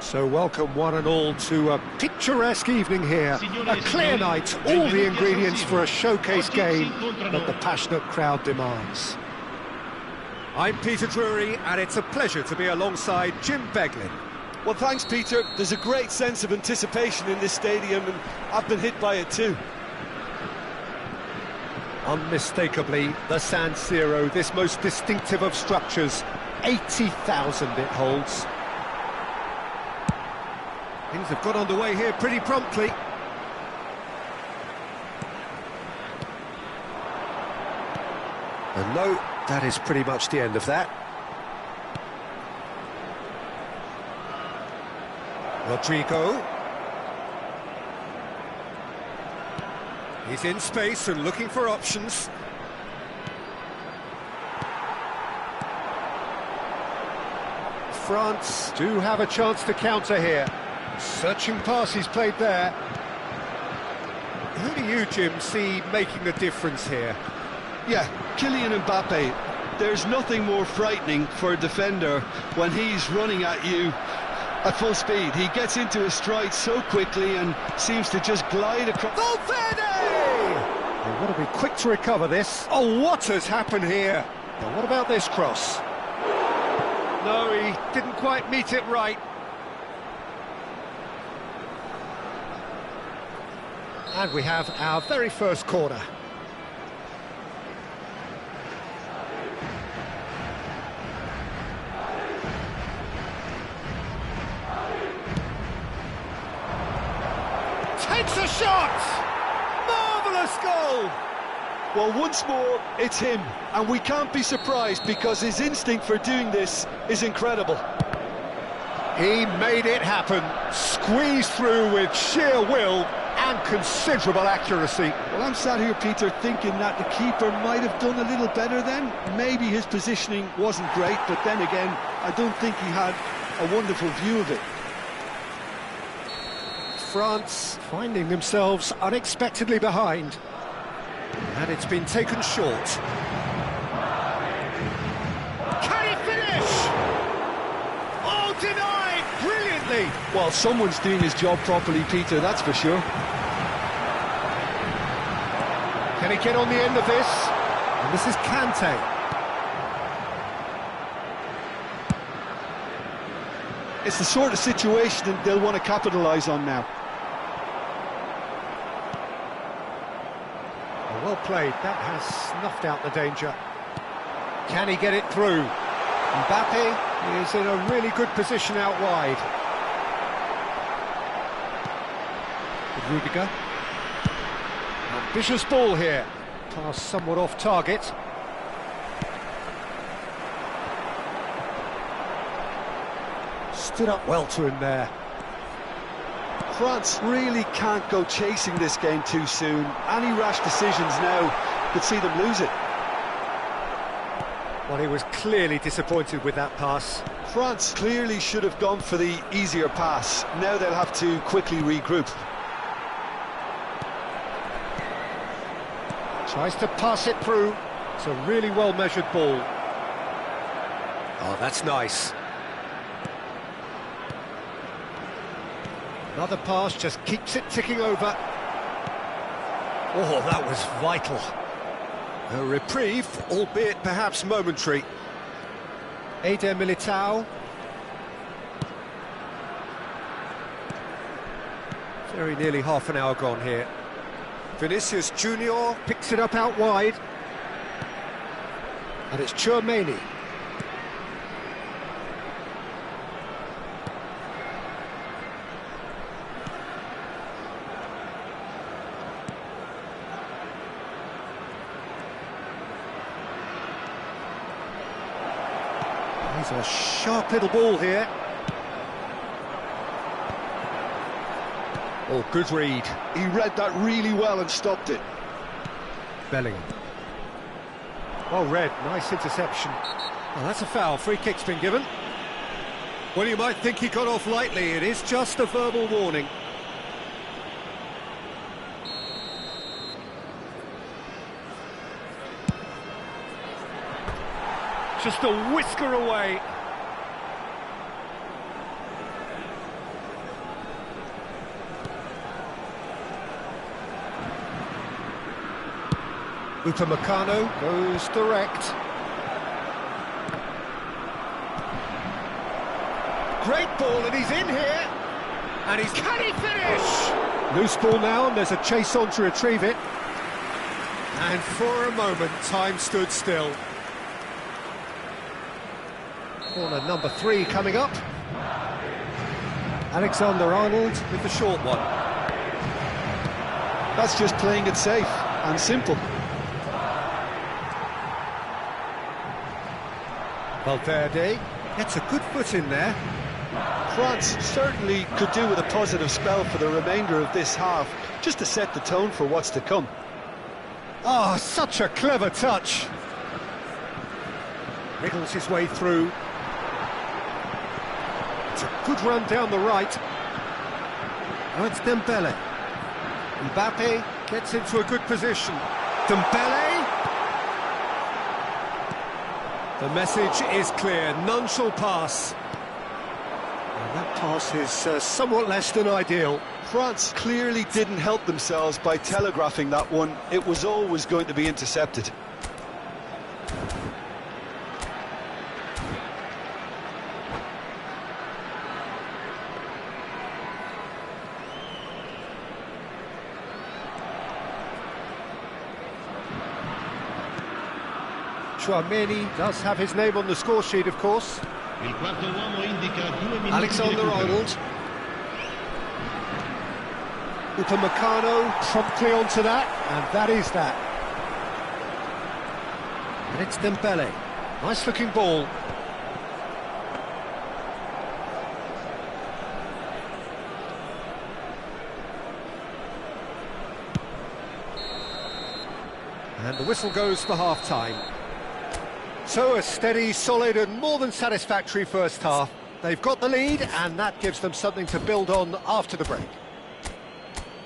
So welcome one and all to a picturesque evening here. A clear night, all the ingredients for a showcase game that the passionate crowd demands. I'm Peter Drury, and it's a pleasure to be alongside Jim Beglin. Well, thanks, Peter. There's a great sense of anticipation in this stadium, and I've been hit by it too. Unmistakably, the San Siro, this most distinctive of structures. 80,000 it holds. Things have got underway here pretty promptly. And no, that is pretty much the end of that. Rodrigo. He's in space and looking for options. France do have a chance to counter here. Searching pass he's played there. Who do you, Jim, see making the difference here? Yeah, Kylian Mbappe. There's nothing more frightening for a defender when he's running at you at full speed. He gets into a stride so quickly and seems to just glide across. Valverde! They've got to be quick to recover this. Oh, what has happened here? Now, what about this cross? No, he didn't quite meet it right. And we have our very first corner. Takes a shot! Marvellous goal! Well, once more, it's him, and we can't be surprised because his instinct for doing this is incredible. He made it happen, squeezed through with sheer will and considerable accuracy. Well, I'm sat here, Peter, thinking that the keeper might have done a little better then. Maybe his positioning wasn't great, but then again, I don't think he had a wonderful view of it. France finding themselves unexpectedly behind. And it's been taken short. Can he finish? Oh, denied! Brilliantly! Well, someone's doing his job properly, Peter, that's for sure. Can he get on the end of this? And this is Kante. It's the sort of situation that they'll want to capitalise on now. Well played, that has snuffed out the danger. Can he get it through? Mbappe is in a really good position out wide. Rudiger. Ambitious ball here. Pass somewhat off target. Stood up well to him there. France really can't go chasing this game too soon. Any rash decisions now could see them lose it. Well, he was clearly disappointed with that pass. France clearly should have gone for the easier pass. Now they'll have to quickly regroup. Tries to pass it through. It's a really well-measured ball. Oh, that's nice. Another pass just keeps it ticking over. Oh, that was vital. A reprieve, albeit perhaps momentary. Eder Militao. Very nearly half an hour gone here. Vinicius Junior picks it up out wide. And it's Tchouaméni. He's a sharp little ball here. Oh, good read. He read that really well and stopped it. Bellingham. Well read, nice interception. Well, that's a foul, free kick's been given. Well, you might think he got off lightly, it is just a verbal warning. Just a whisker away. Upamecano goes direct. Great ball, and he's in here. And can he finish? Loose ball now, and there's a chase on to retrieve it. And for a moment, time stood still. Corner number 3 coming up. Alexander-Arnold with the short one. That's just playing it safe and simple. Valverde gets a good foot in there. France certainly could do with a positive spell for the remainder of this half, just to set the tone for what's to come. Oh, such a clever touch. Wriggles his way through. It's a good run down the right. Now it's Dembele. Mbappe gets into a good position. Dembele. The message is clear, none shall pass. And that pass is somewhat less than ideal. France clearly didn't help themselves by telegraphing that one. It was always going to be intercepted. Chouameni does have his name on the score sheet, of course. Alexander-Arnold. Upamecano promptly onto that, and that is that. And it's Dembele. Nice looking ball. And the whistle goes for half-time. So a steady, solid and more than satisfactory first half. They've got the lead and that gives them something to build on after the break.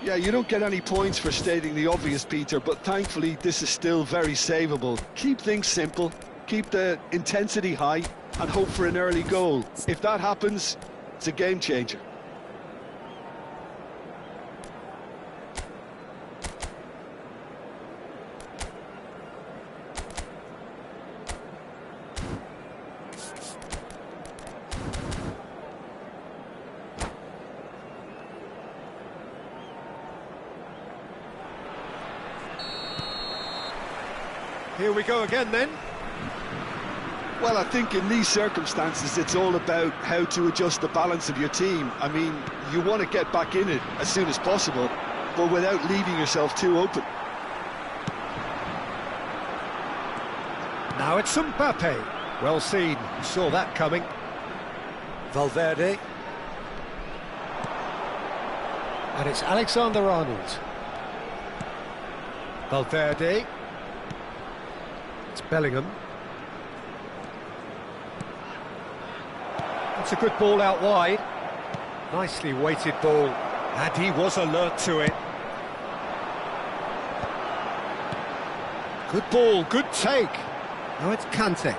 Yeah, you don't get any points for stating the obvious, Peter, but thankfully this is still very savable. Keep things simple, keep the intensity high and hope for an early goal. If that happens, it's a game changer. Here we go again then. Well, I think in these circumstances it's all about how to adjust the balance of your team. I mean, you want to get back in it as soon as possible, but without leaving yourself too open. Now it's Mbappe. Well seen, saw that coming. Valverde. And it's Alexander-Arnold. Valverde. It's Bellingham. It's a good ball out wide. Nicely weighted ball. And he was alert to it. Good ball, good take. Now it's Kante.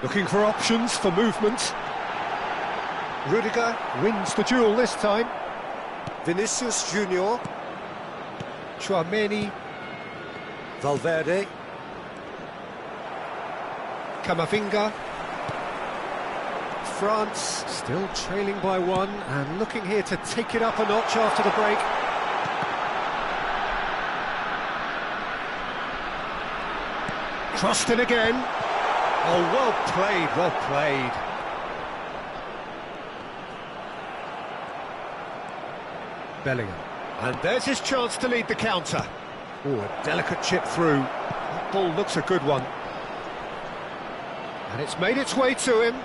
Looking for options for movement. Rudiger wins the duel this time. Vinicius Junior. Chouameni. Valverde. Camavinga. France still trailing by 1 and looking here to take it up a notch after the break. Crossed in again. Oh, well played, well played. Bellingham. And there's his chance to lead the counter. Oh, a delicate chip through. That ball looks a good one. And it's made its way to him.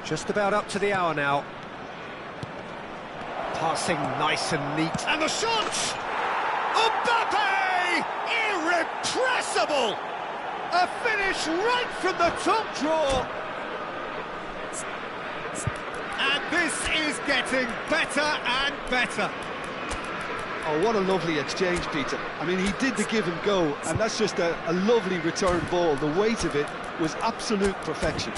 Just about up to the hour now. Passing nice and neat. And the shot! Mbappe! Irrepressible! A finish right from the top draw. And this is getting better and better. Oh, what a lovely exchange, Peter. I mean, he did the give and go, and that's just a lovely return ball. The weight of it was absolute perfection.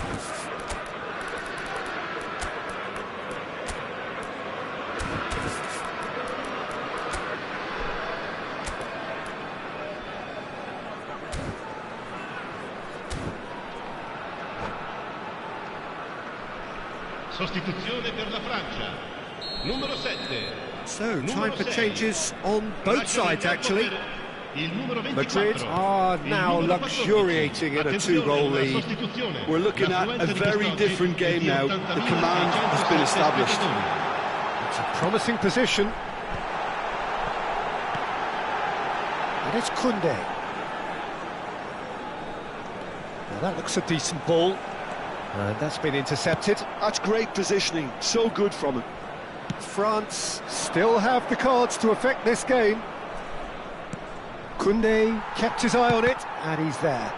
Sostituzione per la Francia. Numero 7. So, time for changes on both sides, actually. Madrid are now luxuriating in a two-goal lead. We're looking at a very different game now. The command has been established. It's a promising position. And it's Koundé. Now that looks a decent ball. And that's been intercepted. That's great positioning, so good from him. France still have the cards to affect this game. Koundé kept his eye on it, and he's there.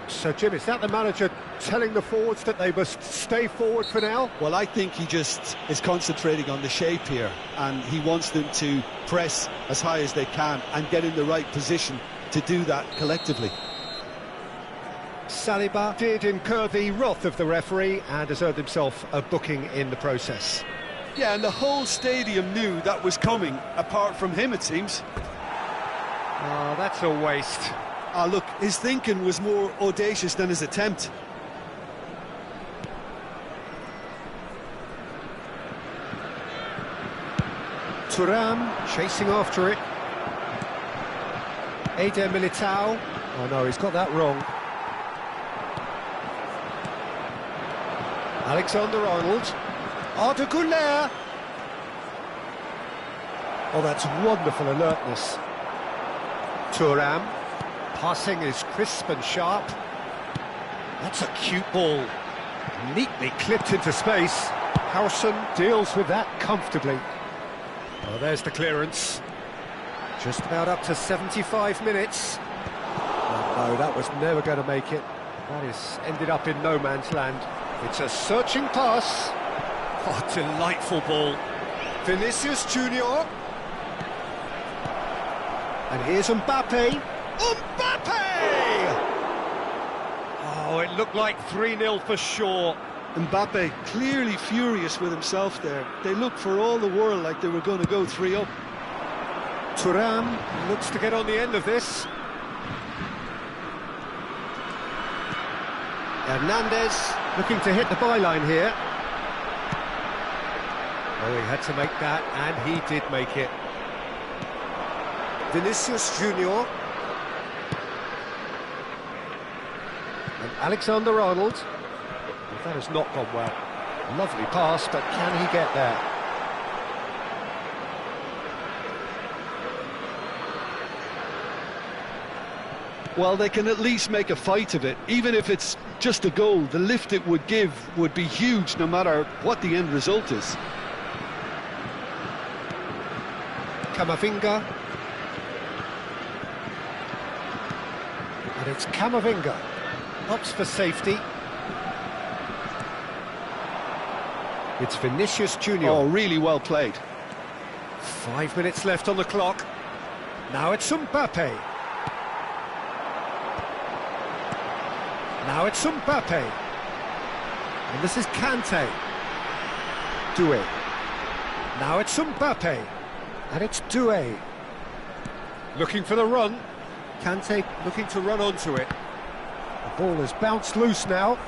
So, Jim, is that the manager telling the forwards that they must stay forward for now? Well, I think he just is concentrating on the shape here, and he wants them to press as high as they can and get in the right position to do that collectively. Saliba did incur the wrath of the referee and has earned himself a booking in the process. Yeah, and the whole stadium knew that was coming, apart from him, it seems. Oh, that's a waste. Ah, look, his thinking was more audacious than his attempt. Thuram chasing after it. Eder Militao. Oh no, he's got that wrong. Alexander-Arnold. Arda Güler. Oh, that's wonderful alertness. Thuram. Passing is crisp and sharp. That's a cute ball. Neatly clipped into space. Howson deals with that comfortably. Oh, there's the clearance. Just about up to 75 minutes. Oh, no, that was never going to make it. That is ended up in no man's land. It's a searching pass. Oh, delightful ball. Vinicius Junior. And here's Mbappe. Mbappe! Oh, it looked like 3-0 for sure. Mbappe clearly furious with himself there. They looked for all the world like they were going to go 3-up. Thuram looks to get on the end of this. Hernandez looking to hit the byline here. Oh, he had to make that, and he did make it. Vinicius Junior. And Alexander-Arnold. Well, that has not gone well. Lovely pass, but can he get there? Well, they can at least make a fight of it. Even if it's just a goal, the lift it would give would be huge no matter what the end result is. Camavinga. And it's Camavinga. Opts for safety. It's Vinicius Junior. Oh, really well played. 5 minutes left on the clock. Now it's Mbappe. Now it's Mbappe. And this is Kante. Doué. Now it's Mbappe. And it's Doué. Looking for the run. Kante looking to run onto it. The ball has bounced loose now.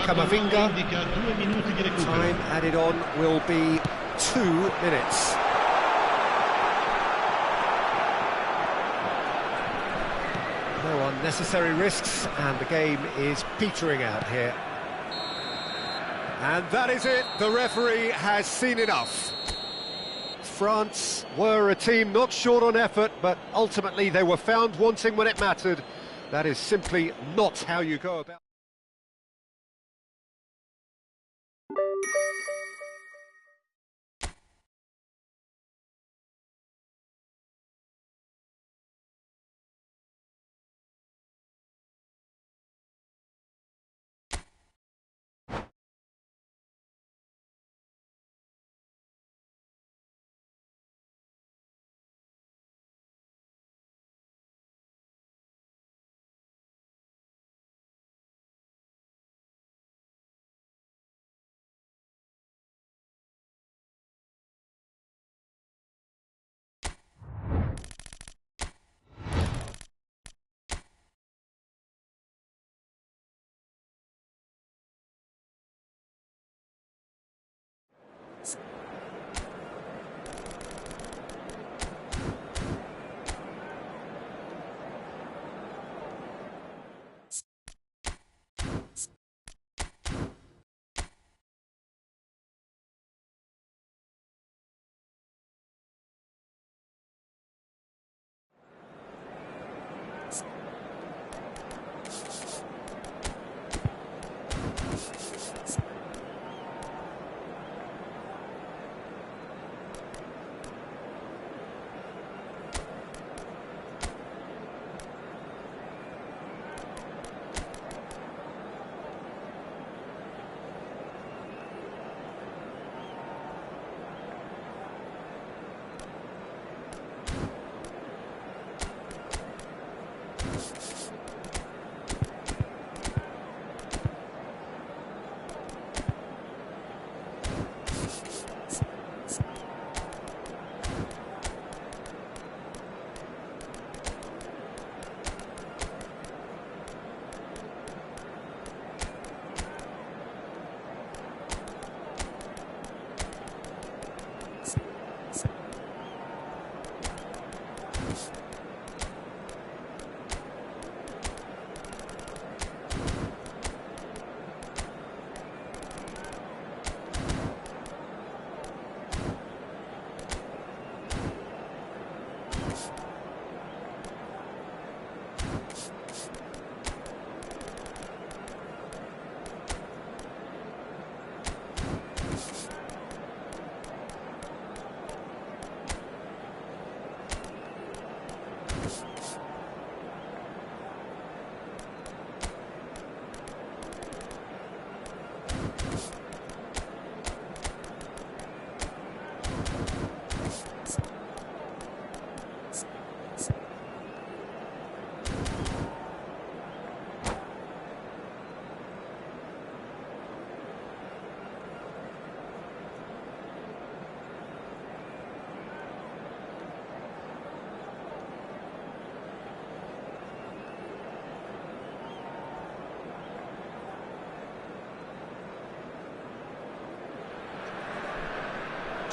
Camavinga. Time added on will be 2 minutes. No unnecessary risks, and the game is petering out here. And that is it. The referee has seen enough. France were a team not short on effort, but ultimately they were found wanting when it mattered. That is simply not how you go about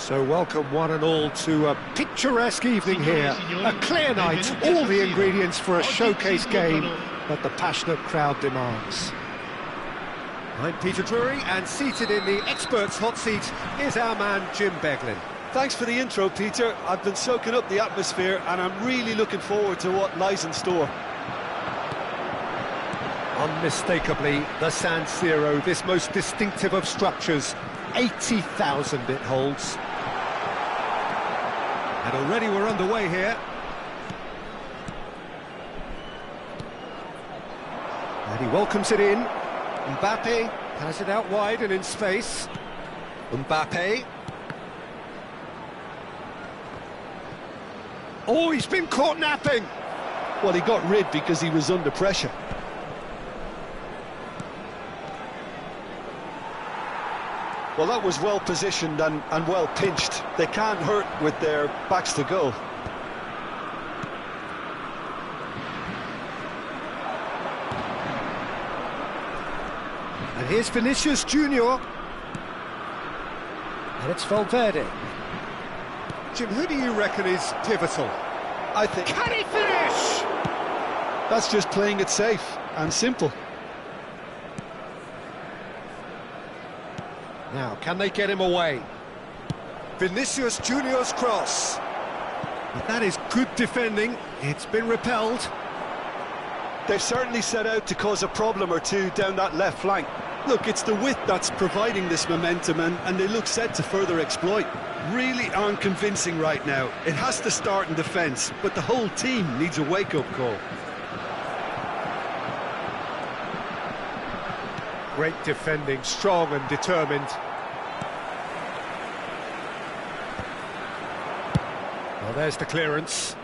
So welcome one and all to a picturesque evening here. A clear night, all the ingredients for a showcase game that the passionate crowd demands. I'm Peter Drury, and seated in the experts' hot seat is our man Jim Beglin. Thanks for the intro, Peter. I've been soaking up the atmosphere and I'm really looking forward to what lies in store. Unmistakably, the San Siro, this most distinctive of structures, 80,000 it holds. And already we're underway here. And he welcomes it in. Mbappe has it out wide and in space. Mbappe. Oh, he's been caught napping. Well, he got rid because he was under pressure. Well, that was well positioned and well pinched. They can't hurt with their backs to goal. And here's Vinicius Junior. And it's Valverde. Jim, who do you reckon is pivotal? I think... Can he finish? That's just playing it safe and simple. Now, can they get him away? Vinicius Junior's cross. But that is good defending. It's been repelled. They've certainly set out to cause a problem or two down that left flank. Look, it's the width that's providing this momentum, and they look set to further exploit. Really aren't convincing right now. It has to start in defence, but the whole team needs a wake-up call. Great defending, strong and determined. Well, there's the clearance.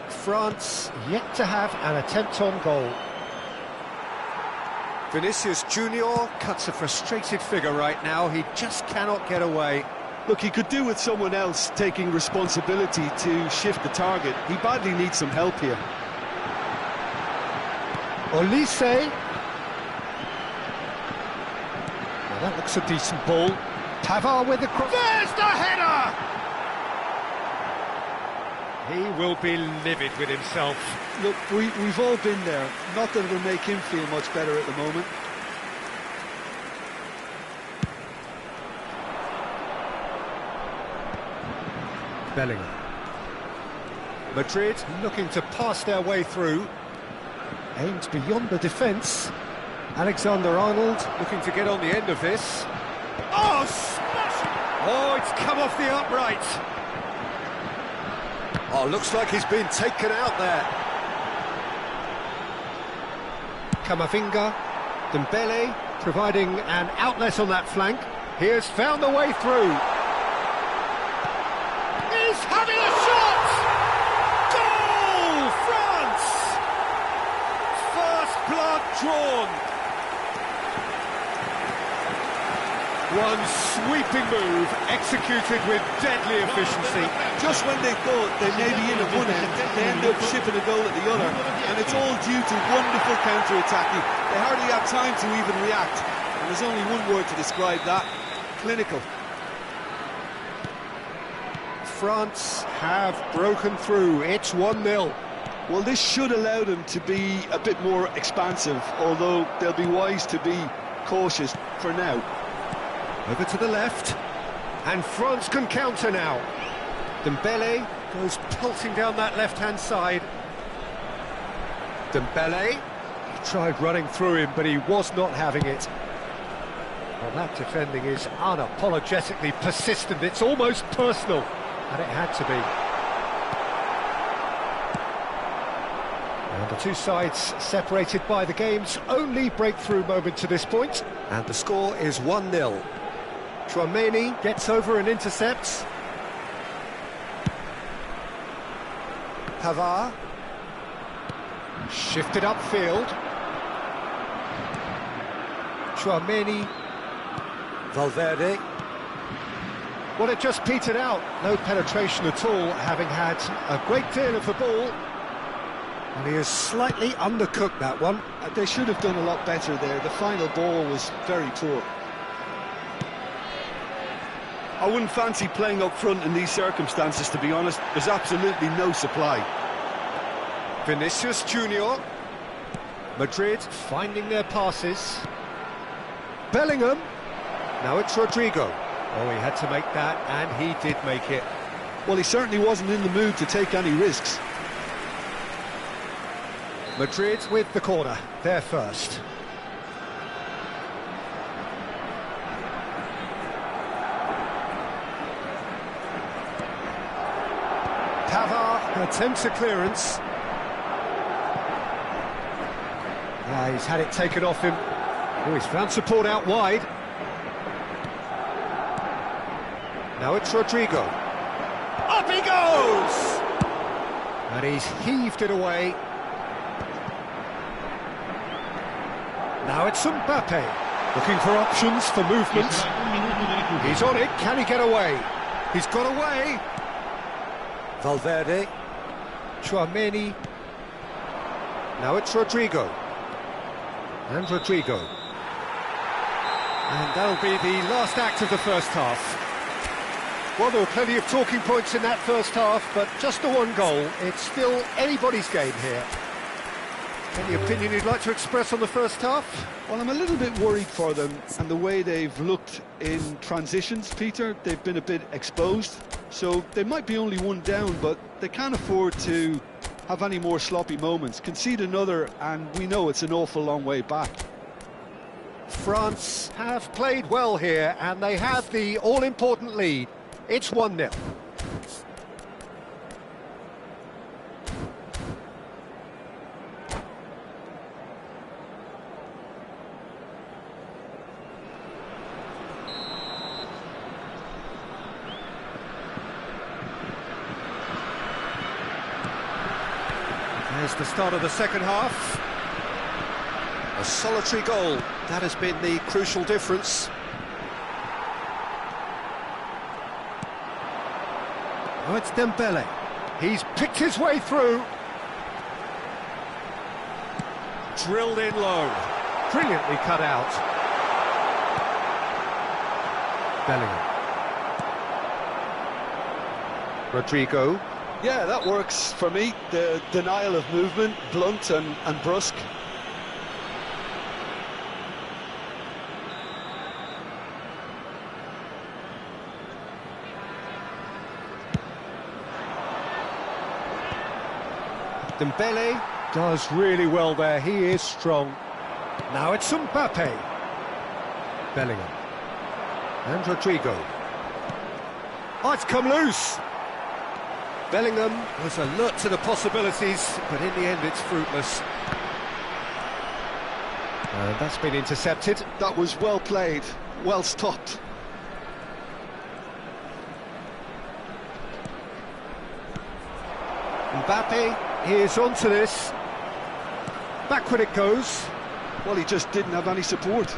France yet to have an attempt on goal. Vinicius Junior cuts a frustrated figure right now. He just cannot get away. Look, he could do with someone else taking responsibility to shift the target. He badly needs some help here. Olise. Well, that looks a decent ball. Pavard with the cross. There's the header! He will be livid with himself. Look, we've all been there. Not that it'll make him feel much better at the moment. Bellingham. Madrid looking to pass their way through. Aimed beyond the defence. Alexander-Arnold looking to get on the end of this. Oh, smash! Oh, it's come off the upright. Oh, looks like he's been taken out there. Camavinga. Dembele providing an outlet on that flank. He has found the way through. He's having a shot! Goal! France! First blood drawn. One sweeping move, executed with deadly efficiency. Just when they thought they may be in at one end, they end up shipping a goal at the other. And it's all due to wonderful counter-attacking. They hardly have time to even react. And there's only one word to describe that: clinical. France have broken through. It's 1-0. Well, this should allow them to be a bit more expansive, although they'll be wise to be cautious for now. Over to the left, and France can counter now. Dembele goes pelting down that left-hand side. Dembele, he tried running through him, but he was not having it. Well, that defending is unapologetically persistent. It's almost personal, and it had to be. And the two sides separated by the game's only breakthrough moment to this point, and the score is 1-0. Tchouaméni gets over and intercepts. Pavard. Shifted upfield. Tchouaméni. Valverde. Well, it just petered out. No penetration at all, having had a great deal of the ball. And he has slightly undercooked that one. They should have done a lot better there. The final ball was very poor. I wouldn't fancy playing up front in these circumstances, to be honest. There's absolutely no supply. Vinicius Junior. Madrid finding their passes. Bellingham. Now it's Rodrigo. Oh, he had to make that, and he did make it. Well, he certainly wasn't in the mood to take any risks. Madrid with the corner, they're first. Pavard attempts a clearance. Yeah, he's had it taken off him. Oh, he's found support out wide. Now it's Rodrigo. Up he goes! And he's heaved it away. Now it's Mbappe, looking for options for movement. He's on it, can he get away? He's got away. Valverde, Tchouaméni. Now it's Rodrigo. And Rodrigo. And that'll be the last act of the first half. Well, there were plenty of talking points in that first half, but just the one goal. It's still anybody's game here. Any opinion you'd like to express on the first half? Well, I'm a little bit worried for them and the way they've looked in transitions, Peter. They've been a bit exposed, so they might be only one down, but they can't afford to have any more sloppy moments. Concede another, and we know it's an awful long way back. France have played well here, and they have the all-important lead. It's 1-0. There's the start of the second half. A solitary goal, that has been the crucial difference. Oh, it's Dembele. He's picked his way through. Drilled in low. Brilliantly cut out. Bellingham. Rodrigo. Yeah, that works for me. The denial of movement, blunt and brusque. Dembele does really well there, he is strong. Now it's Mbappe. Bellingham. And Rodrigo. Oh, it's come loose! Bellingham was alert to the possibilities, but in the end it's fruitless. And that's been intercepted. That was well played, well stopped. Mbappe is onto this. Backward it goes. Well, he just didn't have any support.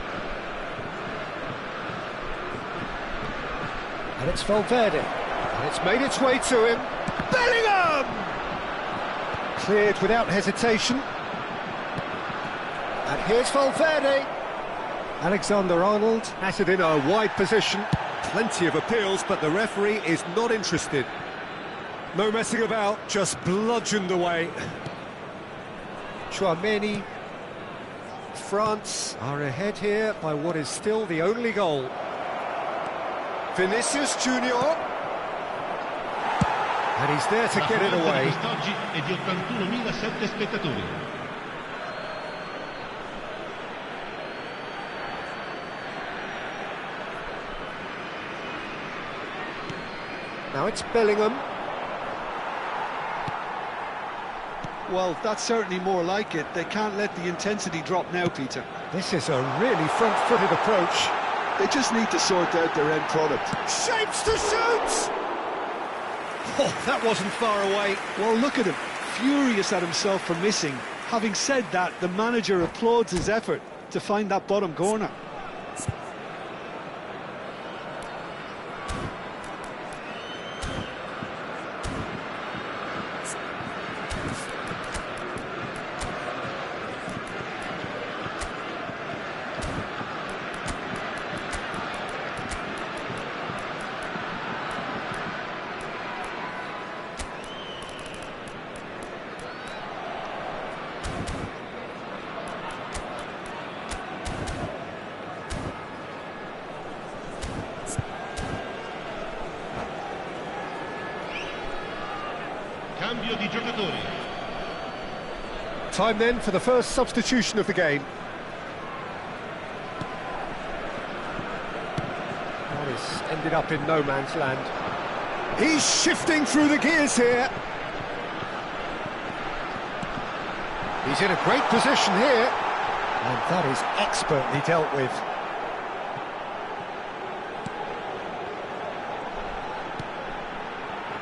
And it's Valverde. And it's made its way to him. Bellingham! Cleared without hesitation. And here's Valverde. Alexander-Arnold has it in a wide position. Plenty of appeals, but the referee is not interested. No messing about, just bludgeoned away. Tchouaméni. France are ahead here by what is still the only goal. Vinicius Junior. And he's there to get it away. Now it's Bellingham. Well, that's certainly more like it. They can't let the intensity drop now, Peter. This is a really front-footed approach. They just need to sort out their end product. Shapes to shoot! Oh, that wasn't far away. Well, look at him, furious at himself for missing. Having said that, the manager applauds his effort to find that bottom corner. cambio di giocatori. Time then for the first substitution of the game. That has ended up in no man's land. He's shifting through the gears here. He's in a great position here. And that is expertly dealt with.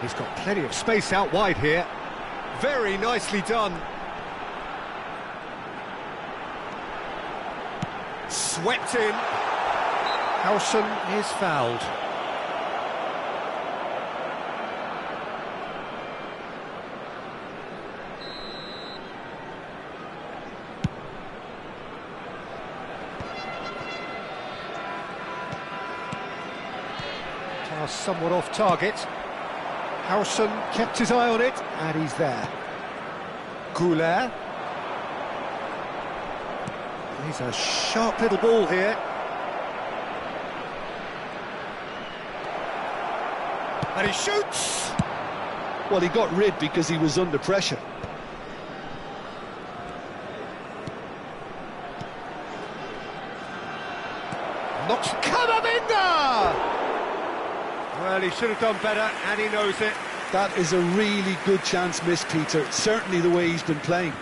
He's got plenty of space out wide here. Very nicely done. Swept in. Howson is fouled. Pass somewhat off target. Howson kept his eye on it, and he's there. Goulet. He's a sharp little ball here. And he shoots! Well, he got rid because he was under pressure. Knocks Camavinga! Well, he should have done better, and he knows it. That is a really good chance missed, Peter. Certainly the way he's been playing.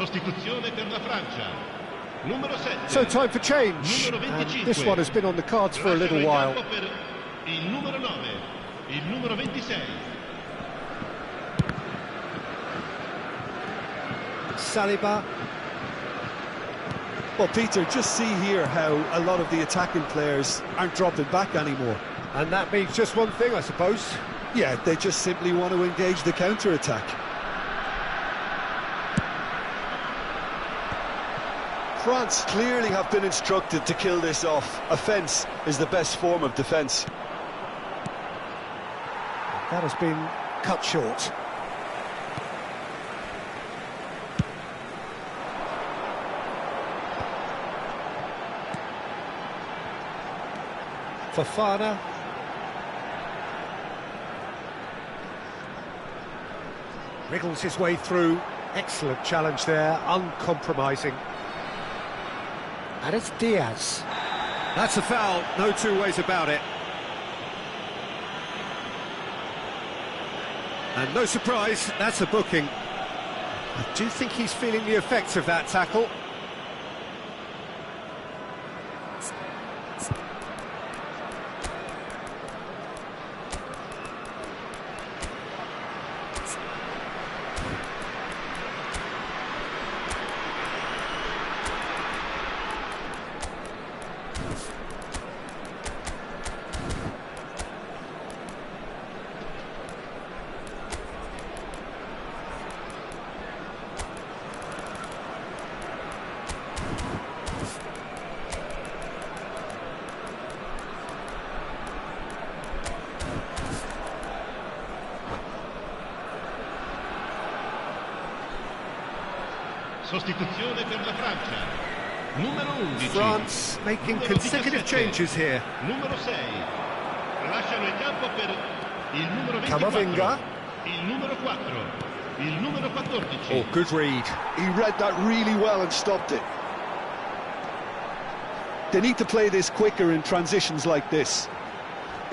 Sostituzione per la Francia. Numero 7. So time for change. Numero 25. And this one has been on the cards for a little while. Per il numero 9, il numero 26. Saliba. Well, Peter, just see here how a lot of the attacking players aren't dropping back anymore. And that means just one thing, I suppose. Yeah, they just simply want to engage the counter-attack. France clearly have been instructed to kill this off. Offence is the best form of defence. That has been cut short. Fofana. Wriggles his way through. Excellent challenge there, uncompromising. And it's Diaz. That's a foul, no two ways about it. And no surprise, that's a booking. I do think he's feeling the effects of that tackle. Sostituzione per la Francia. Numero 11. France making Numero consecutive 17. changes here. Numero 6. Lasciano il campo per il numero 24. Camavinga. Il numero 4. Il numero 14. Oh, good read. He read that really well and stopped it. They need to play this quicker in transitions like this.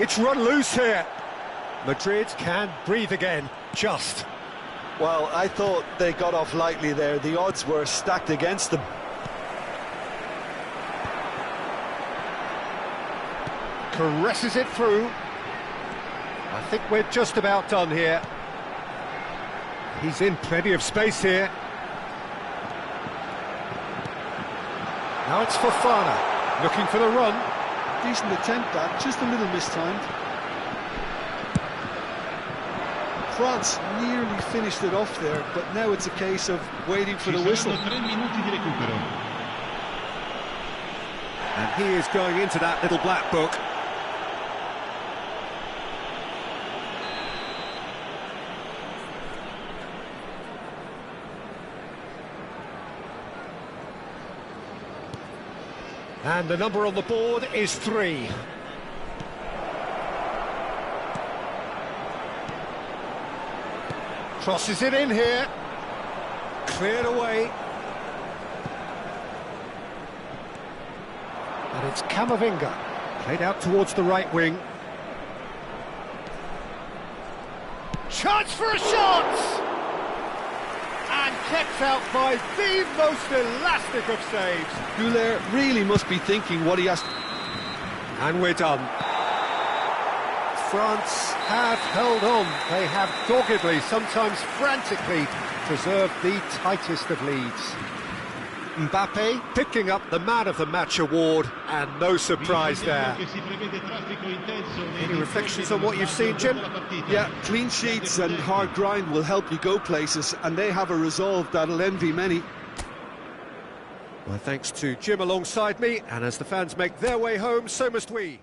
It's run loose here. Madrid can breathe again, just. Well, I thought they got off lightly there. The odds were stacked against them. caresses it through. I think we're just about done here. He's in plenty of space here. Now it's Fofana, looking for the run. Decent attempt that, just a little mistimed. France nearly finished it off there, but now it's a case of waiting for the whistle. And he is going into that little black book. And the number on the board is 3. Crosses it in here. Cleared away. And it's Camavinga. Played out towards the right wing. Chance for a shot! And kept out by the most elastic of saves. Goulet really must be thinking what he has... And we're done. France have held on. They have doggedly, sometimes frantically, preserved the tightest of leads. Mbappe picking up the Man of the Match award, and no surprise there. Any reflections on what you've seen, Jim? Yeah, clean sheets and hard grind will help you go places, and they have a resolve that'll envy many. My thanks to Jim alongside me, and as the fans make their way home, so must we.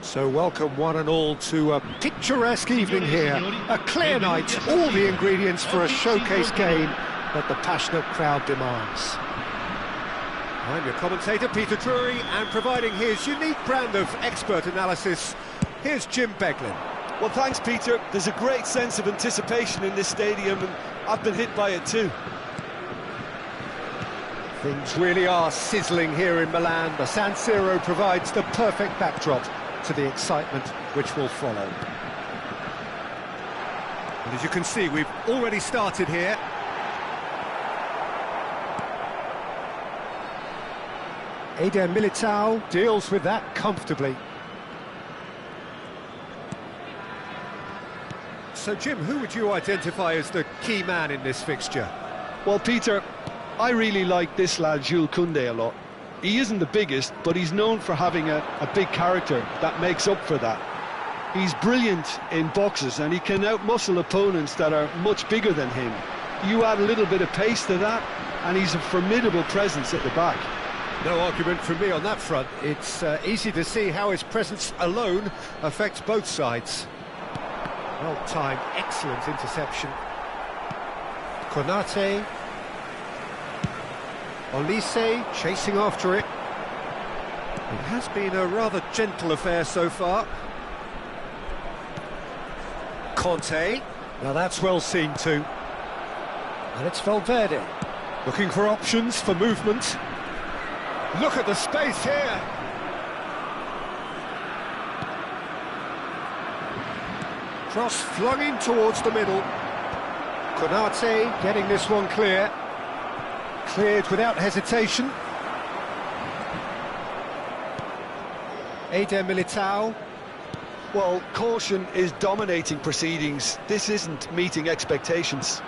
So welcome one and all to a picturesque evening here. A clear night, all the ingredients for a showcase game that the passionate crowd demands. I'm your commentator, Peter Drury, and providing his unique brand of expert analysis, here's Jim Beglin. Well, thanks, Peter. There's a great sense of anticipation in this stadium, and I've been hit by it too. Things really are sizzling here in Milan. The San Siro provides the perfect backdrop to the excitement which will follow. And as you can see, we've already started here. Eder Militao deals with that comfortably. So, Jim, who would you identify as the key man in this fixture? Well, Peter, I really like this lad Jules Koundé a lot. He isn't the biggest, but he's known for having a big character that makes up for that. He's brilliant in boxes and he can outmuscle opponents that are much bigger than him. You add a little bit of pace to that and he's a formidable presence at the back. No argument from me on that front. It's easy to see how his presence alone affects both sides. Well-timed, excellent interception. Konate. Olise chasing after it. It has been a rather gentle affair so far. Conte. Now that's well seen too. And it's Valverde. Looking for options for movement. Look at the space here. Cross flung in towards the middle. Konate getting this one clear. Cleared without hesitation. Eder Militao. Well, caution is dominating proceedings. This isn't meeting expectations.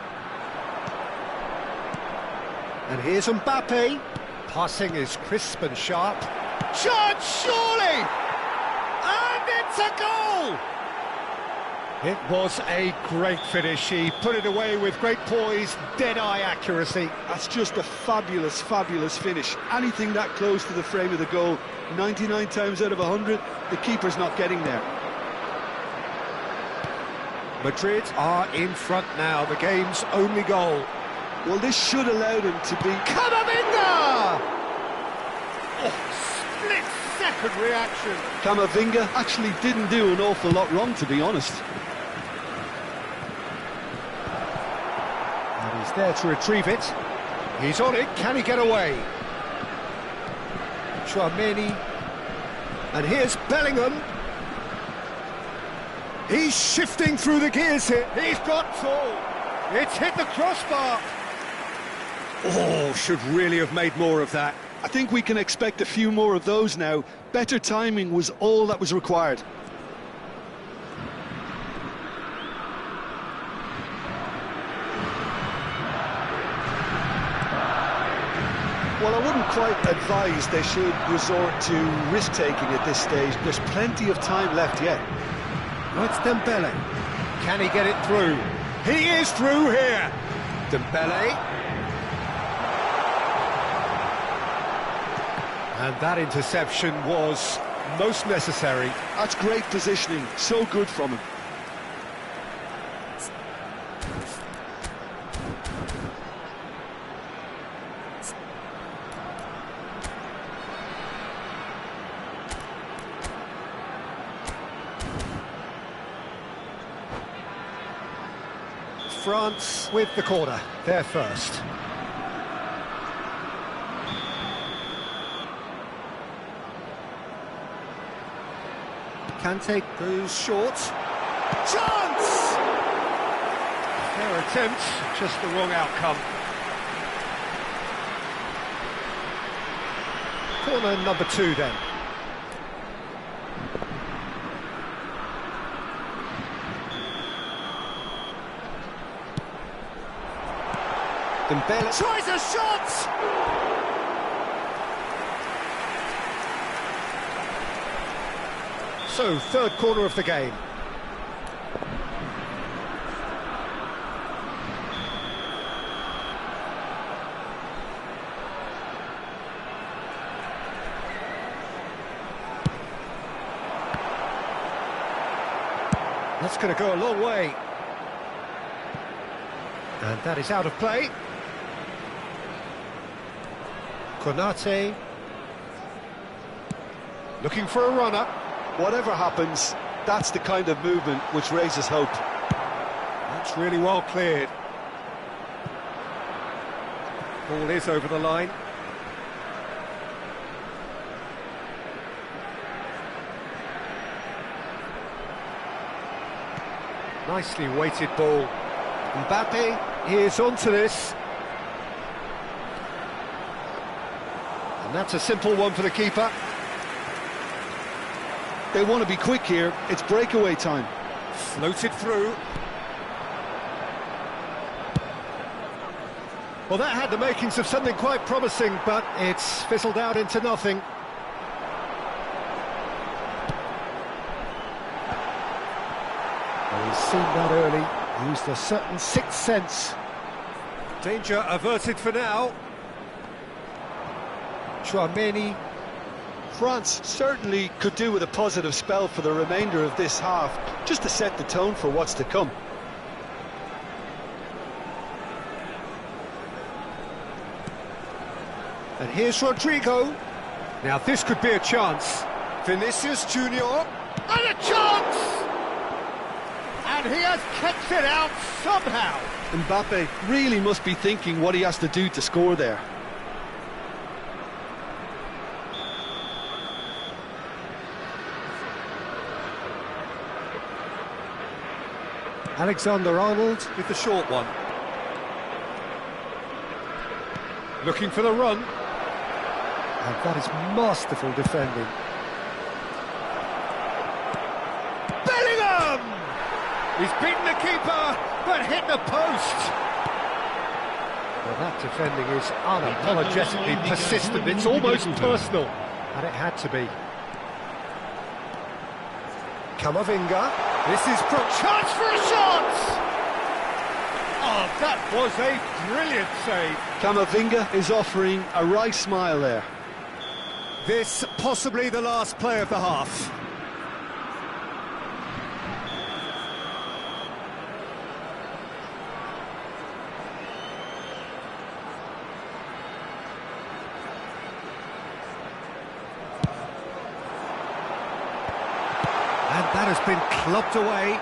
And here's Mbappe. Passing is crisp and sharp. Shot, surely! And it's a goal! It was a great finish. He put it away with great poise, dead-eye accuracy. That's just a fabulous, fabulous finish. Anything that close to the frame of the goal, 99 times out of 100, the keeper's not getting there. Madrid are in front now, the game's only goal. Well, this should allow them to be... Camavinga! Oh, split-second reaction. Camavinga actually didn't do an awful lot wrong, to be honest. And he's there to retrieve it. He's on it, can he get away? Chouameni. And here's Bellingham. He's shifting through the gears here. He's got full. It's hit the crossbar. Oh, should really have made more of that. I think we can expect a few more of those now. Better timing was all that was required. Well, I wouldn't quite advise they should resort to risk-taking at this stage. There's plenty of time left yet. It's Dembele. Can he get it through? He is through here. Dembele. And that interception was most necessary. That's great positioning. So good from him. France with the corner, they're first. Kante goes short. Chance! Fair attempt, just the wrong outcome. Corner number 2 then. Dembele tries a shot! So, third corner of the game. That's going to go a long way. And that is out of play. Konate. Looking for a runner. Whatever happens, that's the kind of movement which raises hope. That's really well cleared. Ball is over the line. Nicely weighted ball. Mbappe is onto this. And that's a simple one for the keeper. They want to be quick here. It's breakaway time. Floated through. Well, that had the makings of something quite promising, but it's fizzled out into nothing. He's seen that early, used a certain sixth sense. Danger averted for now. Chouameni. France certainly could do with a positive spell for the remainder of this half, just to set the tone for what's to come. And here's Rodrigo. Now this could be a chance. Vinicius Junior. And a chance! And he has kept it out somehow. Mbappe really must be thinking what he has to do to score there. Alexander-Arnold with the short one. Looking for the run. And that is masterful defending. Bellingham! He's beaten the keeper, but hit the post. Well, that defending is unapologetically persistent. It's almost personal. And it had to be. Camavinga. This is chance for a shot! Oh, that was a brilliant save. Camavinga is offering a wry smile there. This possibly the last play of the half. And that has been clubbed away.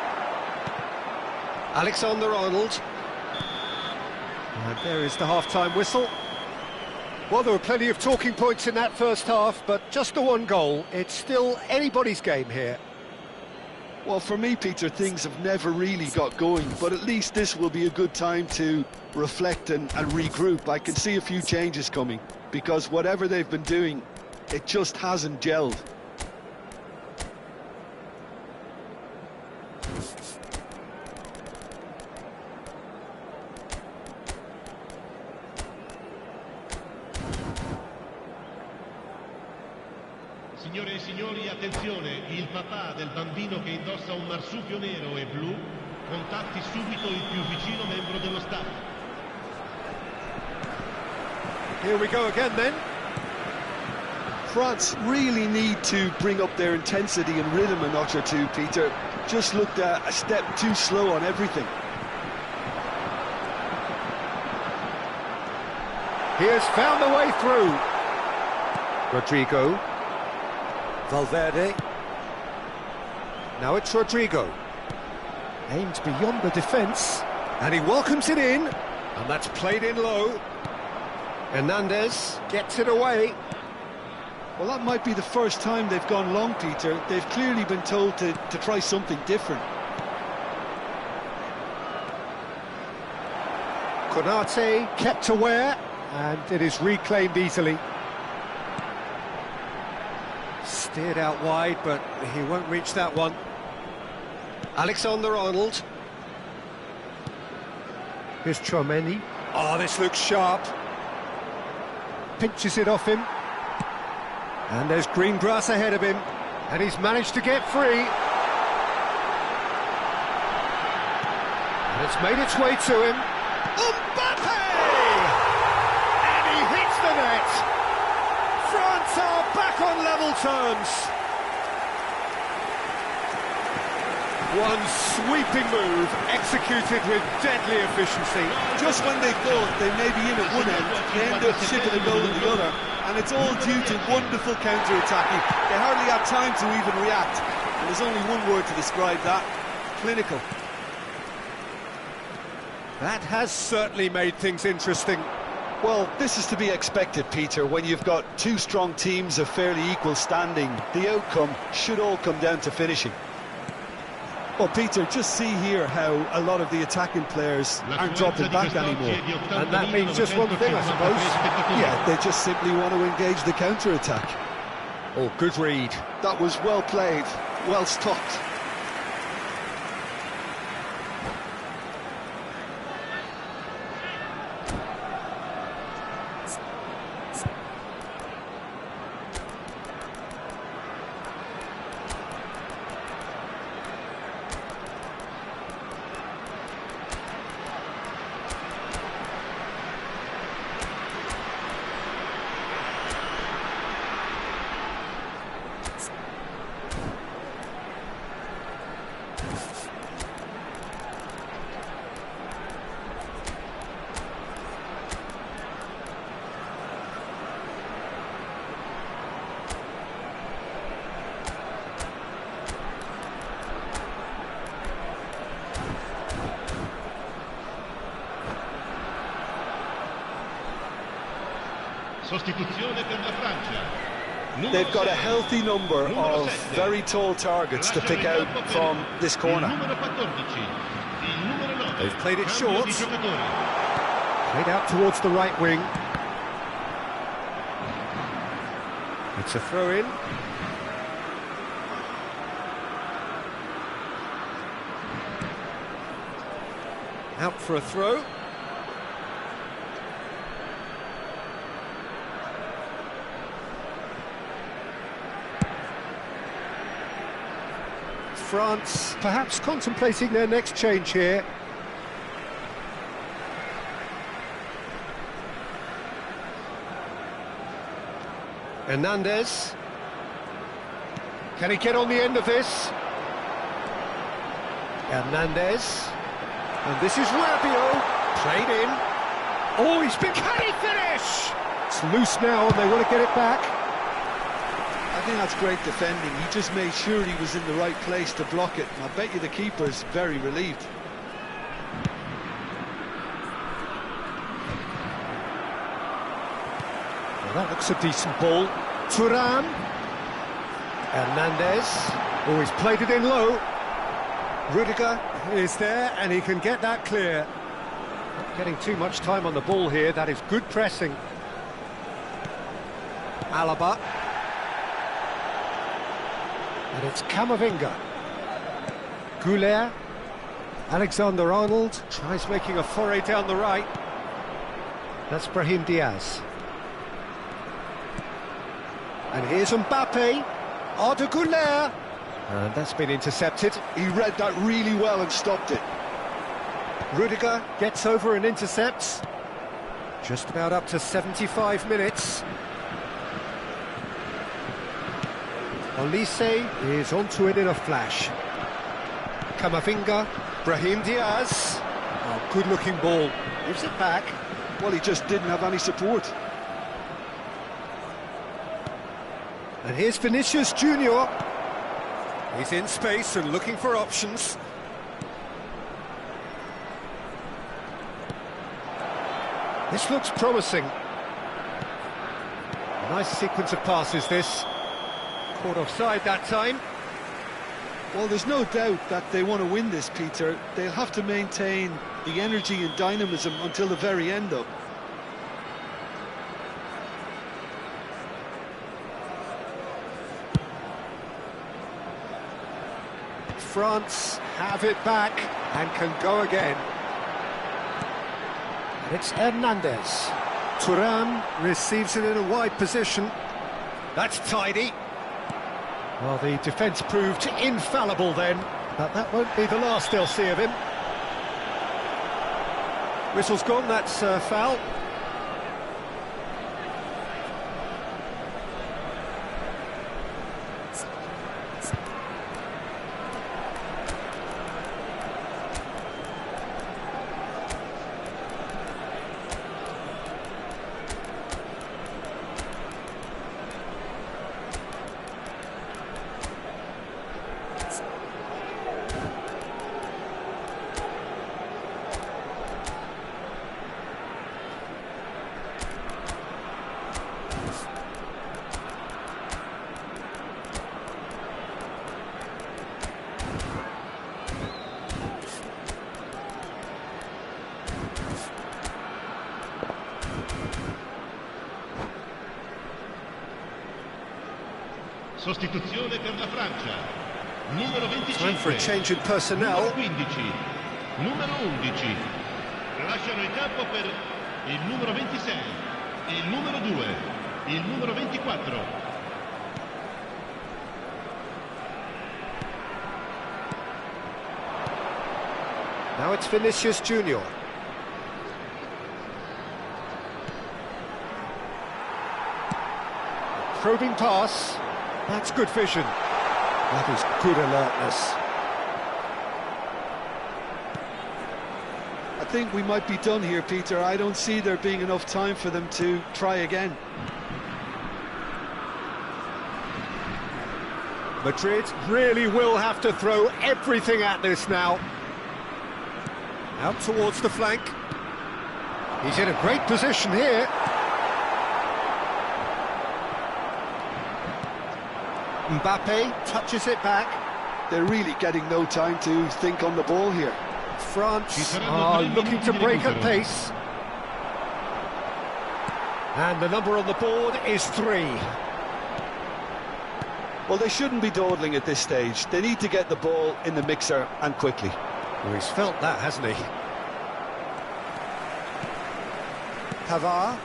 Alexander-Arnold. And there is the half-time whistle. Well, there were plenty of talking points in that first half, but just the one goal. It's still anybody's game here. Well, for me, Peter, things have never really got going, but at least this will be a good time to reflect and regroup. I can see a few changes coming, because whatever they've been doing, it just hasn't gelled. Signore e signori, attenzione, il papà del bambino che indossa un marsupio nero e blu contatti subito il più vicino membro dello staff. Here we go again then. France really need to bring up their intensity and rhythm a notch or two, Peter. Just looked a step too slow on everything. He has found a way through. Rodrigo. Valverde. Now it's Rodrigo. Aimed beyond the defence. And he welcomes it in. And that's played in low. Hernandez gets it away. Well, that might be the first time they've gone long, Peter. They've clearly been told to try something different. Konate kept aware. And it is reclaimed easily. Steered out wide, but he won't reach that one. Alexander-Arnold. Here's Chouameni. Oh, this looks sharp. Pinches it off him. And there's green grass ahead of him. And he's managed to get free. And it's made its way to him. Mbappe! And he hits the net. France are back on level terms. One sweeping move, executed with deadly efficiency. Just when they thought they may be in at one end, they end up shipping a goal at the other. And it's all due to wonderful counter-attacking. They hardly have time to even react. And there's only one word to describe that: clinical. That has certainly made things interesting. Well, this is to be expected, Peter, when you've got two strong teams of fairly equal standing. The outcome should all come down to finishing. Well, Peter, just see here how a lot of the attacking players aren't dropping back anymore. And that means just one thing, I suppose. Yeah, they just simply want to engage the counter-attack. Oh, good read. That was well played, well stopped. Sostituzione per la Francia. They've got a healthy number of very tall targets to pick out from this corner. They've played it short. Played out towards the right wing. It's a throw-in. Out for a throw. France perhaps contemplating their next change here. Hernandez. Can he get on the end of this? Hernandez. And this is Rabiot. Played in. Oh, he's been... Can he finish? It's loose now and they want to get it back. I think that's great defending. He just made sure he was in the right place to block it. And I bet you the keeper's very relieved. Well, that looks a decent ball. Thuram. Hernandez. Oh, he's played it in low. Rudiger is there and he can get that clear. Not getting too much time on the ball here. That is good pressing. Alaba. And it's Camavinga. Goulet. Alexander-Arnold tries making a foray down the right. That's Brahim Diaz. And here's Mbappe. Arda Goulet. And that's been intercepted. He read that really well and stopped it. Rudiger gets over and intercepts. Just about up to 75 minutes. Olise is onto it in a flash. Camavinga, Brahim Diaz. Oh, good-looking ball. Gives it back. Well, he just didn't have any support. And here's Vinicius Junior. He's in space and looking for options. This looks promising. A nice sequence of passes, this. Caught offside that time. Well, there's no doubt that they want to win this, Peter. They'll have to maintain the energy and dynamism until the very end, though. France have it back and can go again. And it's Hernandez. Thuram receives it in a wide position. That's tidy. Well, the defence proved infallible then, but that won't be the last they'll see of him. Whistle's gone, that's foul. Sostituzione per la Francia. Numero 25. Time for a change in personnel. Numero 15. Numero 11. Lasciano il campo per il numero 26. Il numero 2. Il numero 24. Now it's Vinicius Junior. Probing pass. That's good vision. That is good alertness. I think we might be done here, Peter. I don't see there being enough time for them to try again. Madrid really will have to throw everything at this now. Out towards the flank. He's in a great position here. Mbappe touches it back. They're really getting no time to think on the ball here. France are looking to break at pace. And the number on the board is 3. Well, they shouldn't be dawdling at this stage. They need to get the ball in the mixer and quickly. Well, he's felt that, hasn't he? Pavard.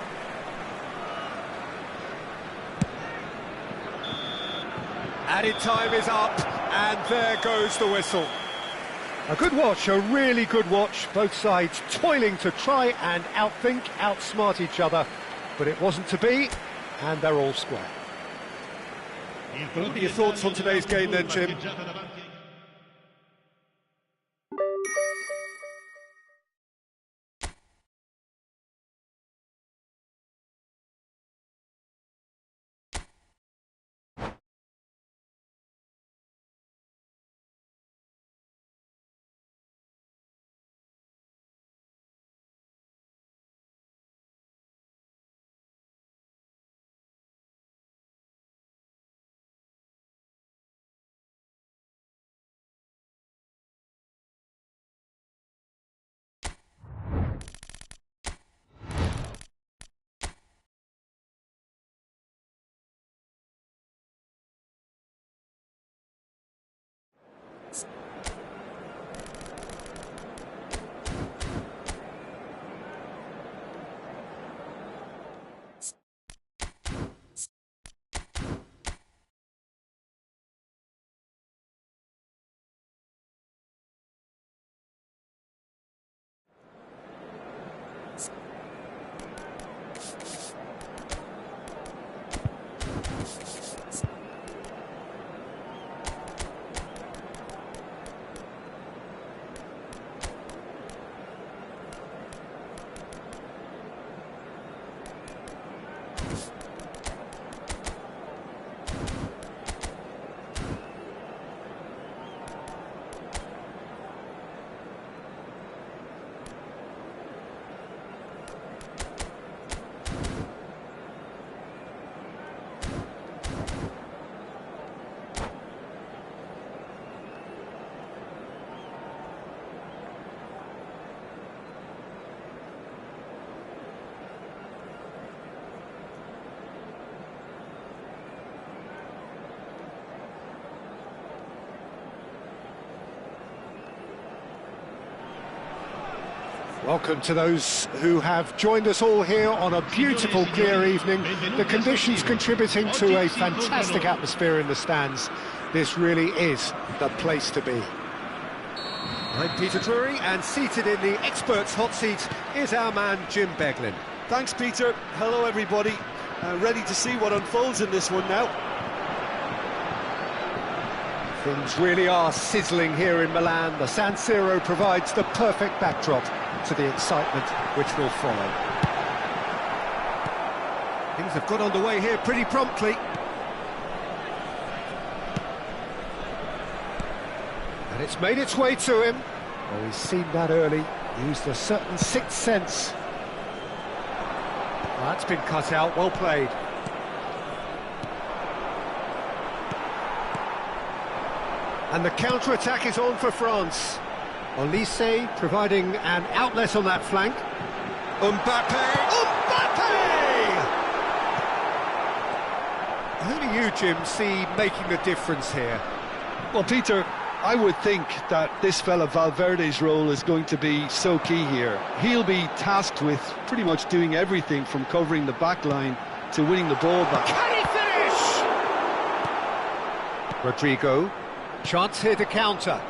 Added time is up, and there goes the whistle. A good watch, a really good watch. Both sides toiling to try and outthink, outsmart each other. But it wasn't to be, and they're all square. What are your thoughts on today's game then, Jim? Welcome to those who have joined us all here on a beautiful, clear evening. The conditions contributing to a fantastic atmosphere in the stands. This really is the place to be. I'm Peter Drury, and seated in the experts' hot seat is our man Jim Beglin. Thanks, Peter. Hello, everybody. Ready to see what unfolds in this one now. Things really are sizzling here in Milan. The San Siro provides the perfect backdrop to the excitement which will follow. Things have got underway here pretty promptly. And it's made its way to him. Oh, he's seen that early, used a certain sixth sense. Well, that's been cut out, well played. And the counter-attack is on for France. Olise providing an outlet on that flank. Mbappe! Mbappe! Who do you, Jim, see making the difference here? Well, Peter, I would think that this fella Valverde's role is going to be so key here. He'll be tasked with pretty much doing everything from covering the back line to winning the ball back. Can he finish? Rodrigo, chance here to counter.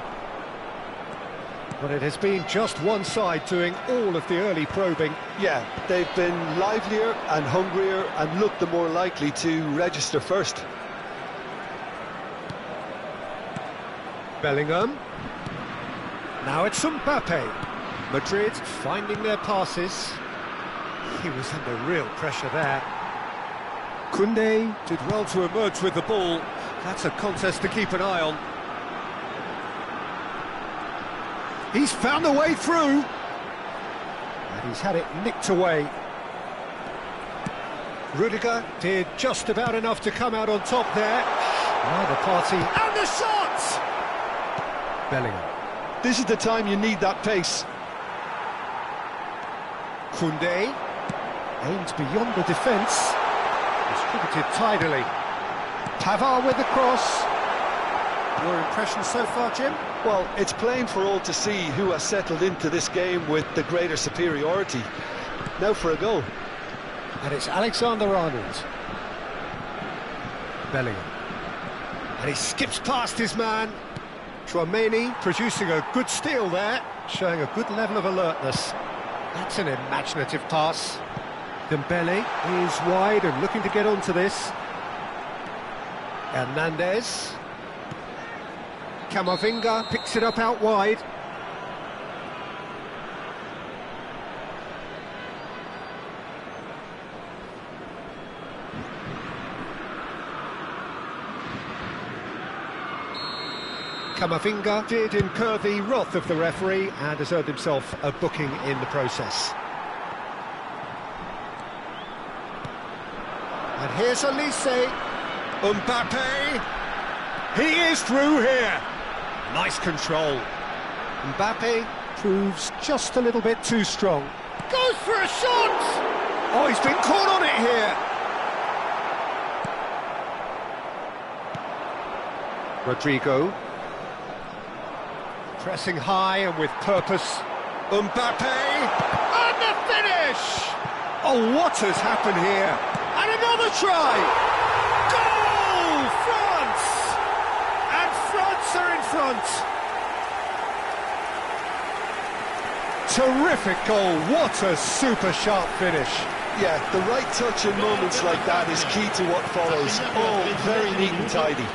But it has been just one side doing all of the early probing. Yeah, they've been livelier and hungrier and looked the more likely to register first. Bellingham. Now it's Mbappe. Madrid finding their passes. He was under real pressure there. Koundé did well to emerge with the ball. That's a contest to keep an eye on. He's found a way through. And he's had it nicked away. Rudiger did just about enough to come out on top there. Neither party, and the shot! Bellingham. This is the time you need that pace. Koundé aimed beyond the defence, distributed tidily. Pavard with the cross. Your impression so far, Jim? Well, it's plain for all to see who has settled into this game with the greater superiority. Now for a goal. And it's Alexander-Arnold. Bellingham. And he skips past his man. Chouameni producing a good steal there, showing a good level of alertness. That's an imaginative pass. Dembele is wide and looking to get onto this. Hernandez. Camavinga picks it up out wide. Camavinga did incur the wrath of the referee and has earned himself a booking in the process. And here's Elise. Mbappe. He is through here. Nice control. Mbappe proves just a little bit too strong. Goes for a shot! Oh, he's been caught on it here. Rodrigo. Pressing high and with purpose. Mbappe! And the finish! Oh, what has happened here? And another try! Goal! France! And France are in front. Terrific goal. What a super sharp finish. Yeah, the right touch in moments like that is key to what follows. All very neat and tidy.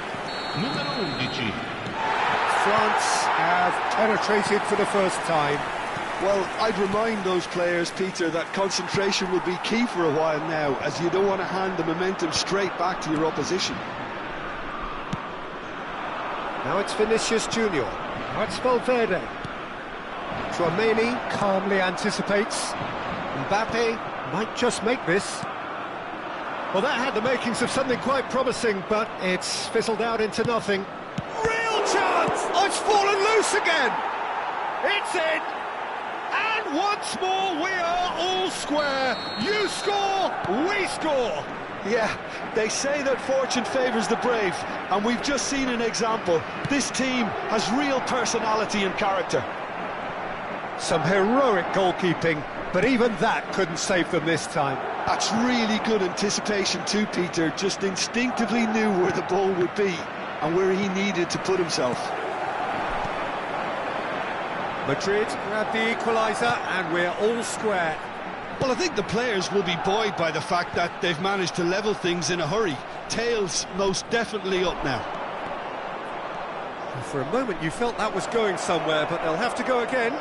Numero 11. France have penetrated for the first time. Well, I'd remind those players, Peter, that concentration will be key for a while now, as you don't want to hand the momentum straight back to your opposition. Now it's Vinicius Junior. Now it's Valverde. Chouameni calmly anticipates. Mbappe might just make this. Well, that had the makings of something quite promising, but it's fizzled out into nothing. Real chance! Oh, it's fallen loose again! It's in! And once more we are all square. You score, we score! Yeah, they say that fortune favours the brave, and we've just seen an example. This team has real personality and character. Some heroic goalkeeping, but even that couldn't save them this time. That's really good anticipation too, Peter. Just instinctively knew where the ball would be and where he needed to put himself. Madrid grab the equaliser and we're all square. Well, I think the players will be buoyed by the fact that they've managed to level things in a hurry. Tails most definitely up now. For a moment you felt that was going somewhere, but they'll have to go again.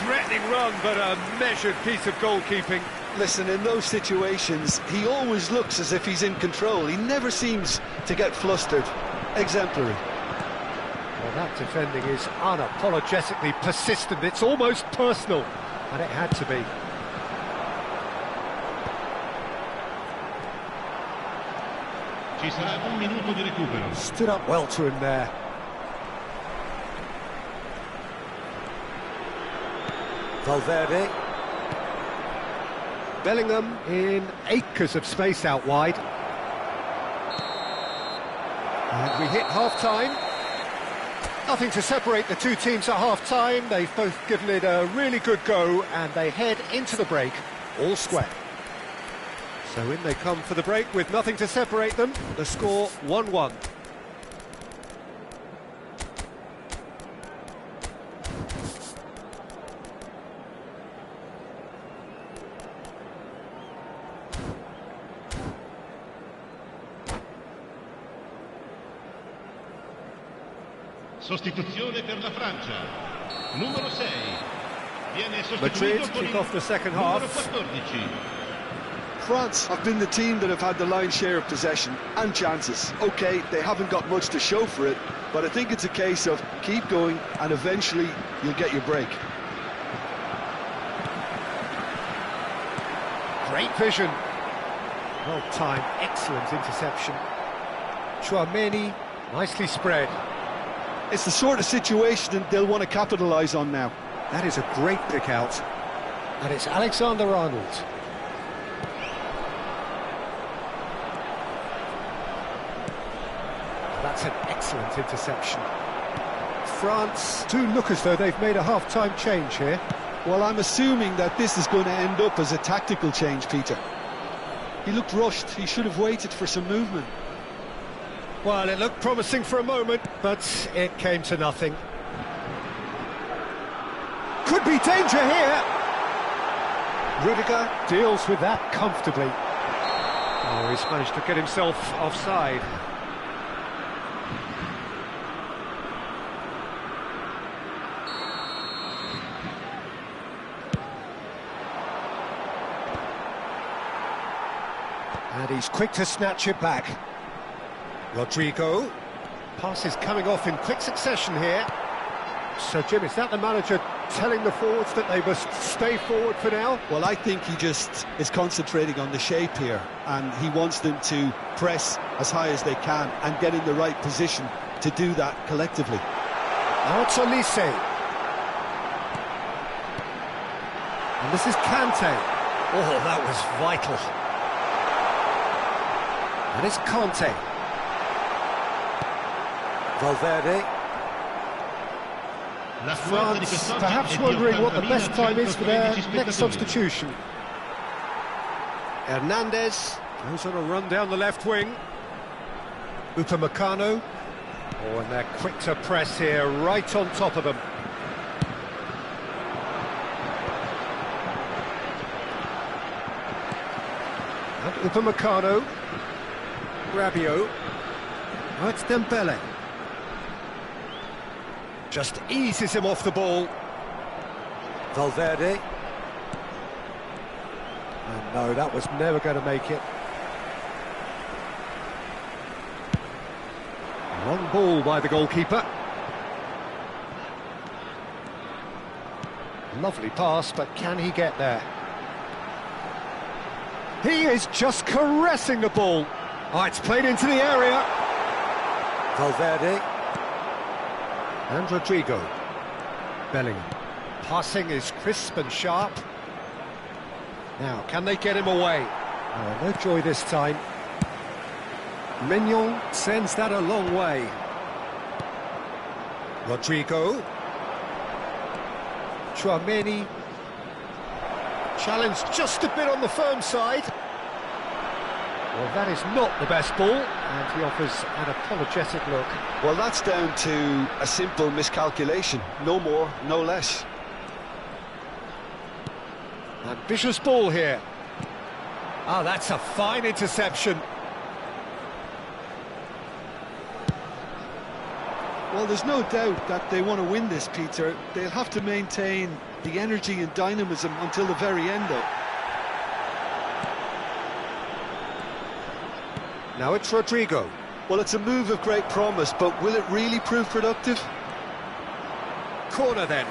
Threatening run, but a measured piece of goalkeeping. Listen, in those situations, he always looks as if he's in control. He never seems to get flustered. Exemplary. Well, that defending is unapologetically persistent. It's almost personal, and it had to be. Ci sarà un minuto di recupero. Stood up well to him there. Valverde. Bellingham in acres of space out wide. And we hit half-time. Nothing to separate the two teams at half-time. They've both given it a really good go, and they head into the break all square. So in they come for the break with nothing to separate them. The score 1-1. Sostituzione per la Francia. Numero 6. Viene Madrid sostituito con kick off the second half. numero 14. France have been the team that have had the lion's share of possession and chances. OK, they haven't got much to show for it, but I think it's a case of keep going and eventually you'll get your break. Great vision. Well timed, excellent interception. Chouameni, nicely spread. It's the sort of situation that they'll want to capitalise on now. That is a great pick out. And it's Alexander-Arnold. That's an excellent interception. France do look as though they've made a half-time change here. Well, I'm assuming that this is going to end up as a tactical change, Peter. He looked rushed. He should have waited for some movement. Well, it looked promising for a moment, but it came to nothing. Could be danger here. Rudiger deals with that comfortably. Oh, he's managed to get himself offside. And he's quick to snatch it back. Rodrigo. Pass is coming off in quick succession here. So, Jim, is that the manager telling the forwards that they must stay forward for now? Well, I think he just is concentrating on the shape here, and he wants them to press as high as they can and get in the right position to do that collectively. Now it's Olise. And this is Kante. Oh, that was vital. And it's Conte. Valverde. France perhaps wondering what the best time is for their next substitution. Hernandez goes on a run down the left wing. Upamecano. Oh, and they're quick to press here, right on top of them. And Upamecano. Rabiot. Now it's Dembele. Just eases him off the ball. Valverde. And no, that was never going to make it. Long ball by the goalkeeper. Lovely pass, but can he get there? He is just caressing the ball. Oh, it's played into the area. Valverde. And Rodrigo. Bellingham. Passing is crisp and sharp. Now, can they get him away? Oh, no joy this time. Mignon sends that a long way. Rodrigo. Chouameni. Challenge just a bit on the firm side. Well, that is not the best ball, and he offers an apologetic look. Well, that's down to a simple miscalculation. No more, no less. Ambitious ball here. Ah, that's a fine interception. Well, there's no doubt that they want to win this, Peter. They'll have to maintain the energy and dynamism until the very end, though. Now it's Rodrigo. Well, it's a move of great promise, but will it really prove productive? Corner then.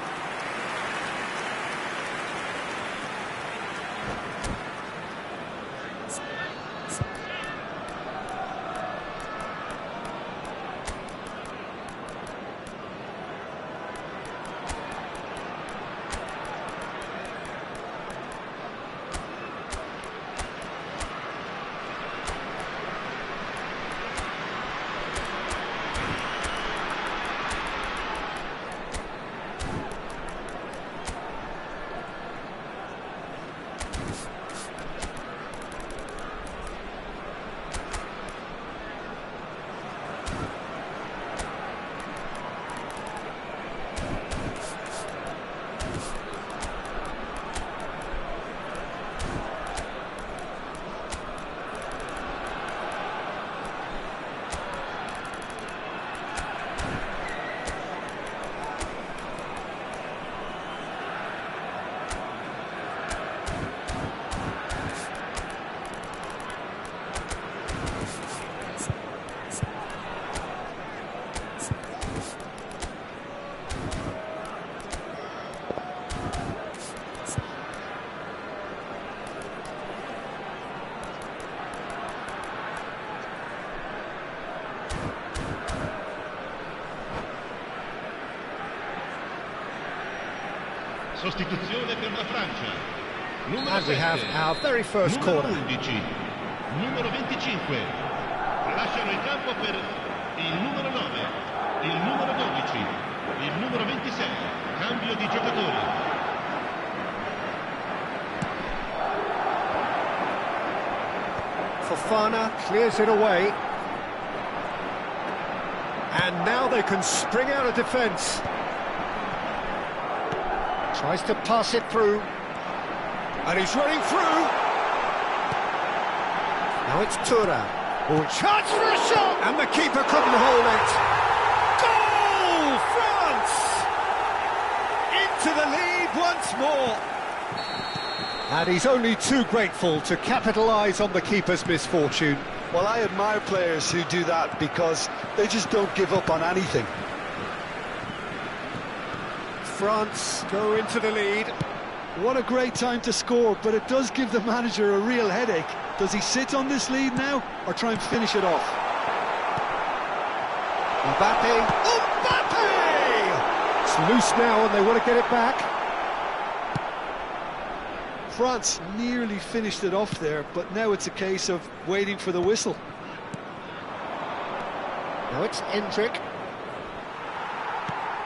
Sostituzione per la Francia. Numero And we have 7. our very first Numero corner. 11. Numero 25. Lasciano il campo per il numero 9, il numero 12, il numero 26. Cambio di giocatori. Fofana clears it away. And now they can spring out of defence. Tries to pass it through. And he's running through. Now it's Thuram. Oh, chance for a shot! And the keeper couldn't hold it. Goal! France! Into the lead once more. And he's only too grateful to capitalise on the keeper's misfortune. Well, I admire players who do that because they just don't give up on anything. France go into the lead. What a great time to score, but it does give the manager a real headache. Does he sit on this lead now, or try and finish it off? Mbappe. Mbappe! It's loose now and they want to get it back. France nearly finished it off there, but now it's a case of waiting for the whistle. Now it's Endrick.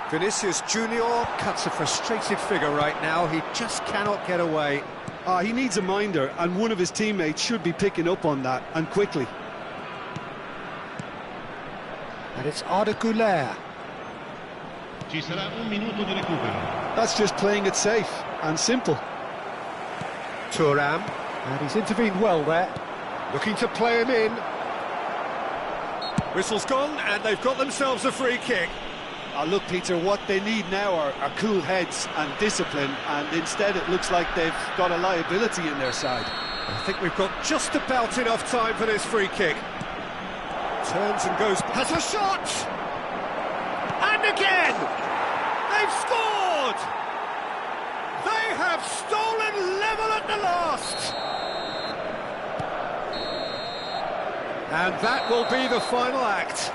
Vinicius Junior cuts a frustrated figure right now. He just cannot get away. He needs a minder, and one of his teammates should be picking up on that, and quickly. And it's Arda Güler. Ci sarà un minuto di recupero. That's just playing it safe and simple. Thuram. And he's intervened well there. Looking to play him in. Whistle's gone, and they've got themselves a free kick. Look, Peter, what they need now are cool heads and discipline, and instead it looks like they've got a liability in their side. I think we've got just about enough time for this free kick. Turns and goes, has a shot! And again! They've scored! They have stolen level at the last! And that will be the final act.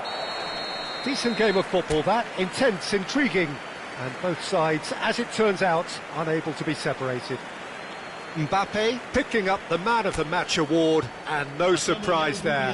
Decent game of football, that. Intense, intriguing. And both sides, as it turns out, unable to be separated. Mbappe picking up the Man of the Match award, and no surprise there.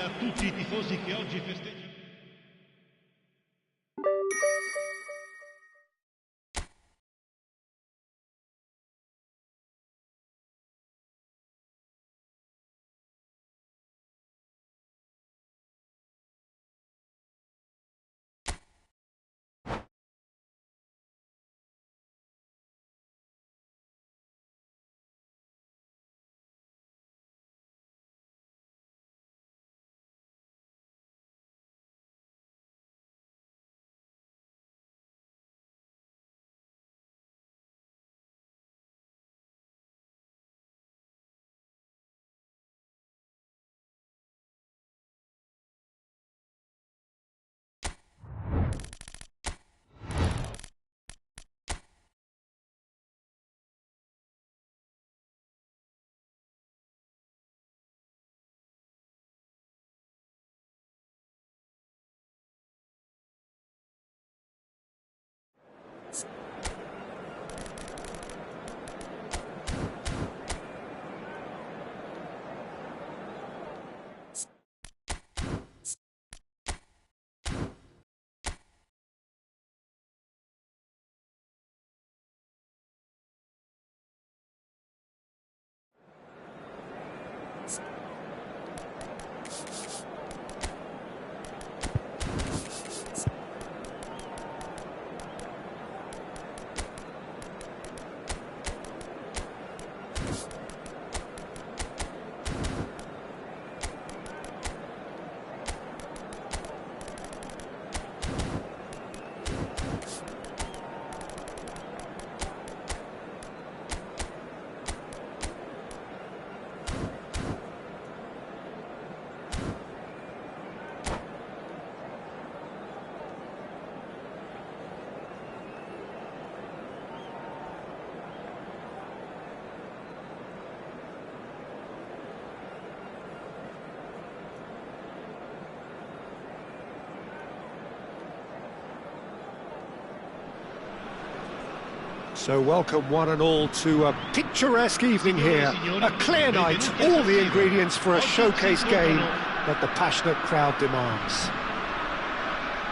So welcome one and all to a picturesque evening here. A clear night, all the ingredients for a showcase game that the passionate crowd demands.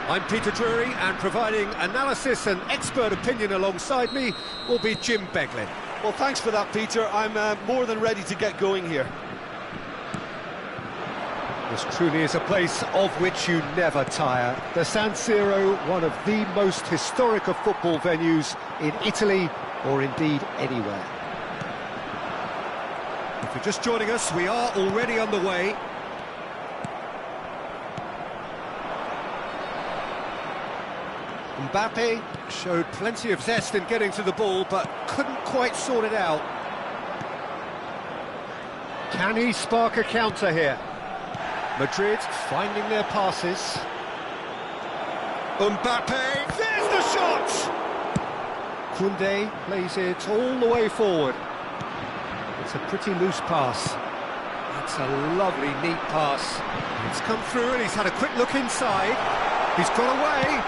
I'm Peter Drury, and providing analysis and expert opinion alongside me will be Jim Beglin. Well, thanks for that, Peter. I'm more than ready to get going here. This truly is a place of which you never tire. The San Siro, one of the most historic of football venues in Italy, or indeed anywhere. If you're just joining us, we are already underway. Mbappe showed plenty of zest in getting to the ball, but couldn't quite sort it out. Can he spark a counter here? Madrid finding their passes. Mbappe, there's the shot! Koundé plays it all the way forward. It's a pretty loose pass. That's a lovely, neat pass. It's come through and he's had a quick look inside. He's got away,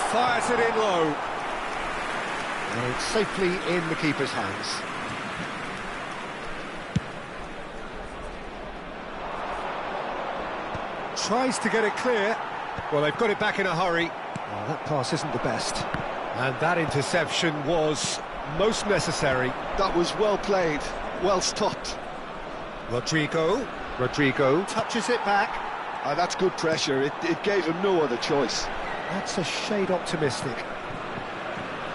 fires it in low. And it's safely in the keeper's hands. Tries to get it clear. Well, they've got it back in a hurry. Well, that pass isn't the best. And that interception was most necessary. That was well played, well stopped. Rodrigo touches it back. That's good pressure. It gave him no other choice. That's a shade optimistic.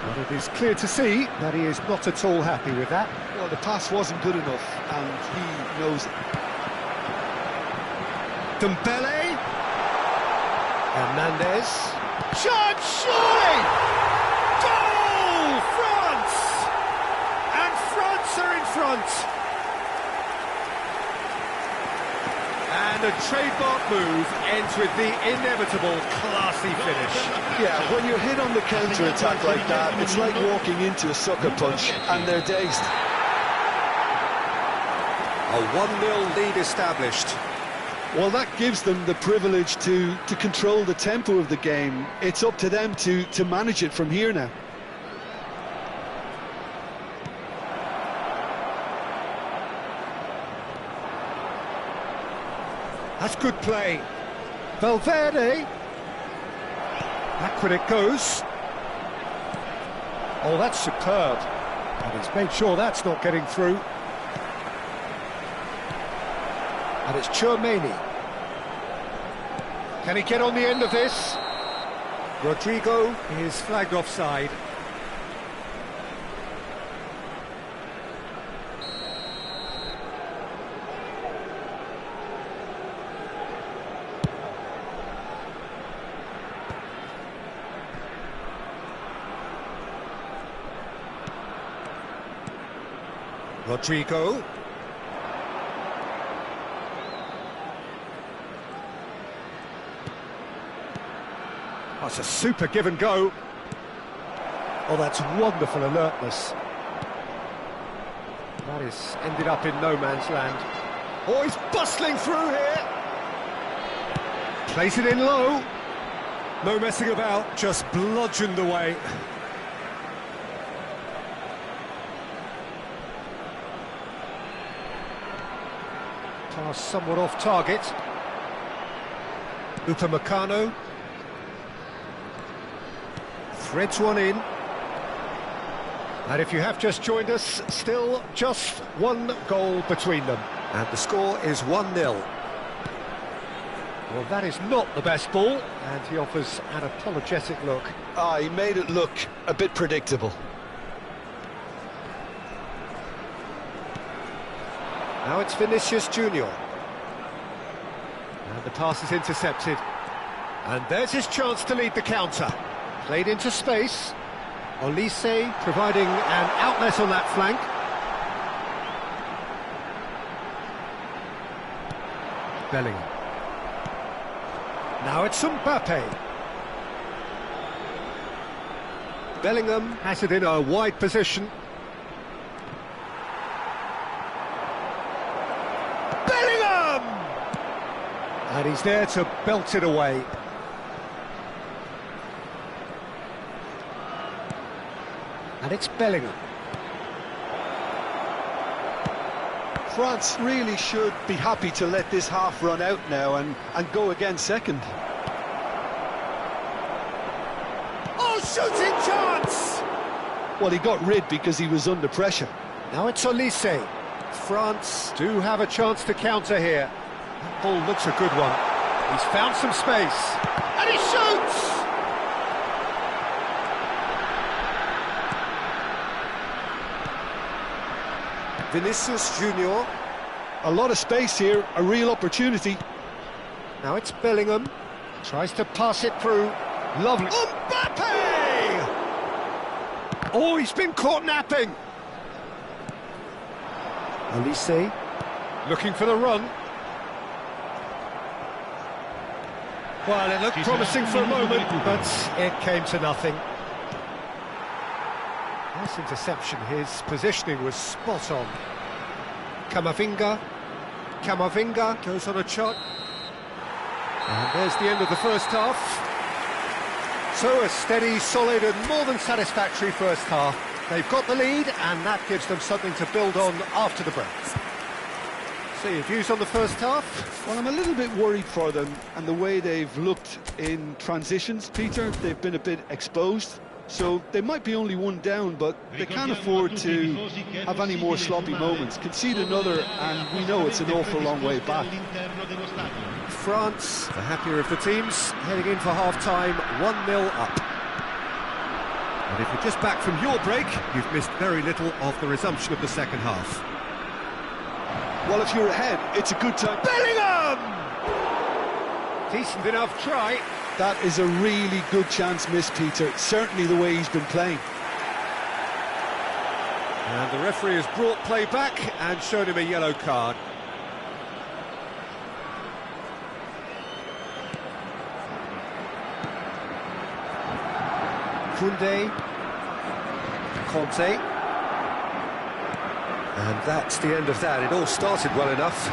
But it is clear to see that he is not at all happy with that. Well, the pass wasn't good enough, and he knows it. Dembele. Hernandez. Shot, surely! Goal! France! And France are in front. And a trademark move ends with the inevitable classy finish. Yeah, when you're hit on the counter-attack like that, it's like walking into a sucker punch, and they're dazed. A 1-0 lead established. Well, that gives them the privilege to control the tempo of the game. It's up to them to manage it from here now. That's good play. Valverde. Backward it goes. Oh, that's superb. And he's made sure that's not getting through. And it's Tchouaméni. Can he get on the end of this? Rodrigo is flagged offside. Rodrigo. That's a super give and go. Oh, that's wonderful alertness. That is ended up in no man's land. Oh, he's bustling through here. Plays it in low. No messing about, just bludgeoned away. Pass somewhat off target. Upamecano. Threads one in. And if you have just joined us, still just one goal between them. And the score is 1-0. Well, that is not the best ball, and he offers an apologetic look. He made it look a bit predictable. Now it's Vinicius Junior. And the pass is intercepted. And there's his chance to lead the counter. Played into space. Olise providing an outlet on that flank. Bellingham. Now it's Mbappe. Bellingham has it in a wide position. Bellingham! And he's there to belt it away. And it's Bellingham. France really should be happy to let this half run out now and go again second. Oh, shooting chance! Well, he got rid because he was under pressure. Now it's Olise. France do have a chance to counter here. That ball looks a good one. He's found some space. And he shoots! Vinicius Junior. A lot of space here, a real opportunity. Now it's Bellingham. Tries to pass it through. Lovely. Mbappe! Oh, he's been caught napping. Olise. Looking for the run. Well, it looked promising for a moment, but it came to nothing. Nice interception. His positioning was spot on. Camavinga goes on a shot. And there's the end of the first half. So a steady, solid and more than satisfactory first half. They've got the lead and that gives them something to build on after the break. So your views on the first half? Well, I'm a little bit worried for them and the way they've looked in transitions, Peter. They've been a bit exposed. So they might be only one down, but they can't afford to have any more sloppy moments. Concede another, and we know it's an awful long way back. France, the happier of the teams, heading in for half-time, 1-0 up. And if you're just back from your break, you've missed very little of the resumption of the second half. Well, if you're ahead, it's a good time. Bellingham! Decent enough try. That is a really good chance missed, Peter. Certainly the way he's been playing. And the referee has brought play back and shown him a yellow card. Koundé. Conte. And that's the end of that. It all started well enough.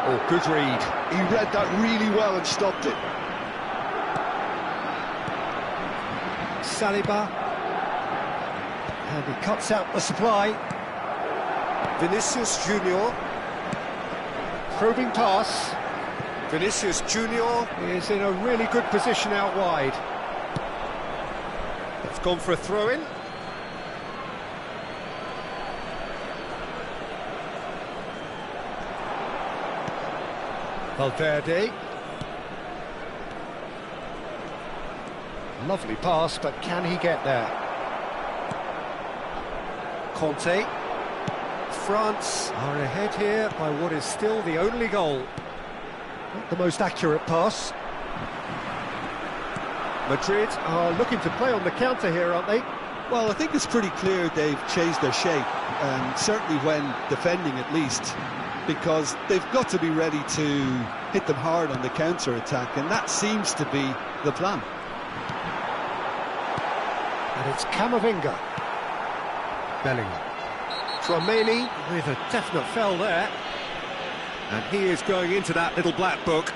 Oh, good read. He read that really well and stopped it. Saliba. And he cuts out the supply. Vinicius Junior. Probing pass. Vinicius Junior is in a really good position out wide. It's gone for a throw-in. Valverde. Lovely pass, but can he get there? Conte. France are ahead here by what is still the only goal. Not the most accurate pass. Madrid are looking to play on the counter here, aren't they? Well, I think it's pretty clear they've changed their shape, certainly when defending at least, because they've got to be ready to hit them hard on the counter-attack, and that seems to be the plan. And it's Camavinga. Bellingham. Tchouaméni with a definite foul there. And he is going into that little black book.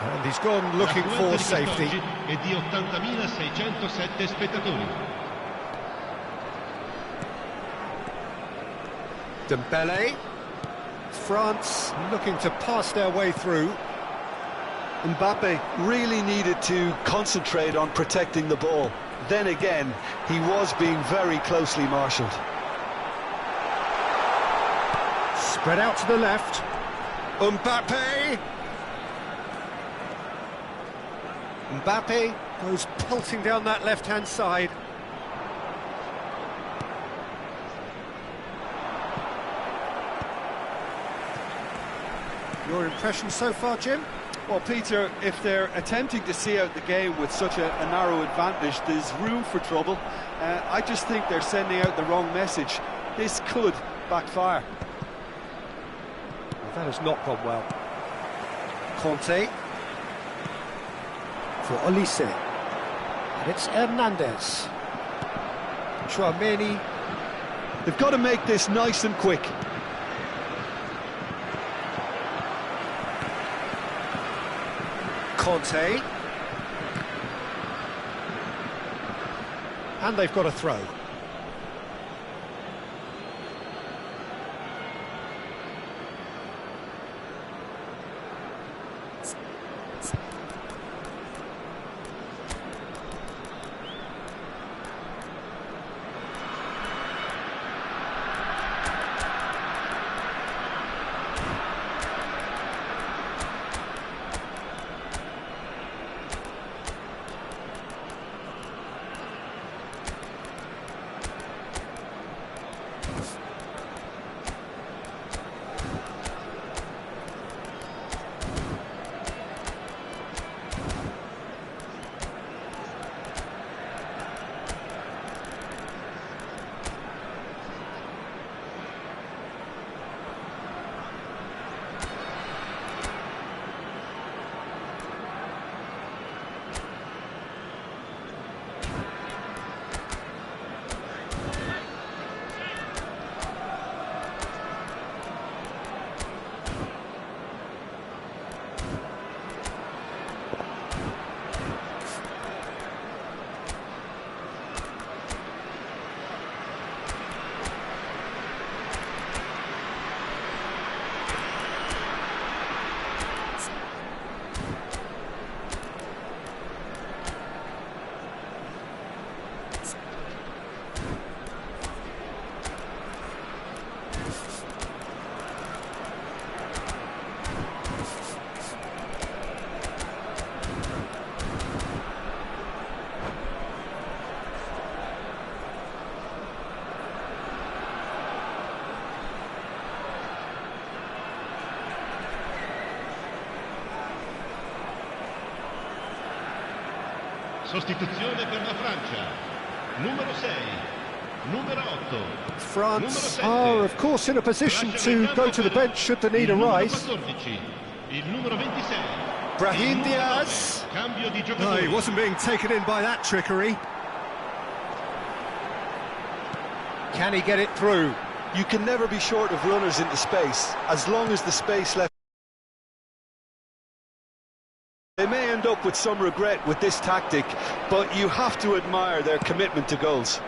And he's gone looking for safety. E di 80.607 spettatori. Dembele. France looking to pass their way through. Mbappe really needed to concentrate on protecting the ball. Then again, he was being very closely marshalled. Spread out to the left. Mbappe. Mbappe goes pelting down that left-hand side. Your impression so far, Jim? Well, Peter, if they're attempting to see out the game with such a narrow advantage, there's room for trouble. I just think they're sending out the wrong message. This could backfire. Well, that has not gone well. Conte. For Olise. And it's Hernandez. Tchouaméni. They've got to make this nice and quick. Conte. And they've got a throw. Sostituzione per la Francia. Numero 6, numero 8. France are, of course, in a position to go to the bench should the need arise. Il numero 26. Brahim Diaz. Cambio di No, giocatore. he wasn't being taken in by that trickery. Can he get it through? You can never be short of runners into space, as long as the space left. They may end up with some regret with this tactic, but you have to admire their commitment to goals.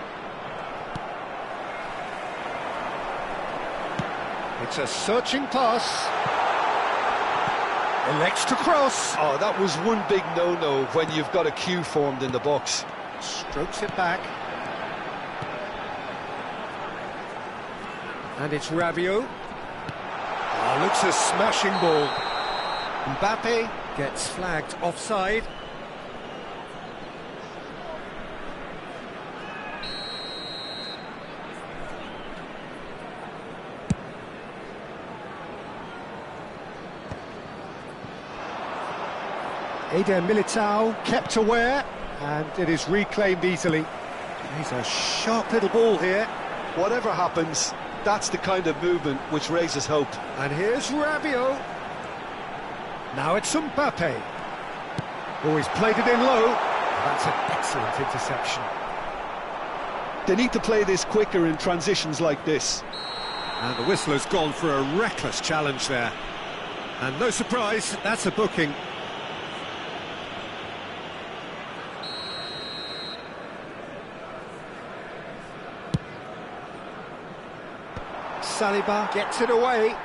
It's a searching pass. Elects to cross. Oh, that was one big no-no when you've got a queue formed in the box. Strokes it back. And it's Rabiot. Oh, looks a smashing ball. Mbappe gets flagged offside. Eder Militao kept aware, and it is reclaimed easily. He's a sharp little ball here. Whatever happens, that's the kind of movement which raises hope. And here's Rabiot. Now it's Mbappe. Oh, he's played it in low. That's an excellent interception. They need to play this quicker in transitions like this. And the whistle has gone for a reckless challenge there. And no surprise, that's a booking. Saliba gets it away.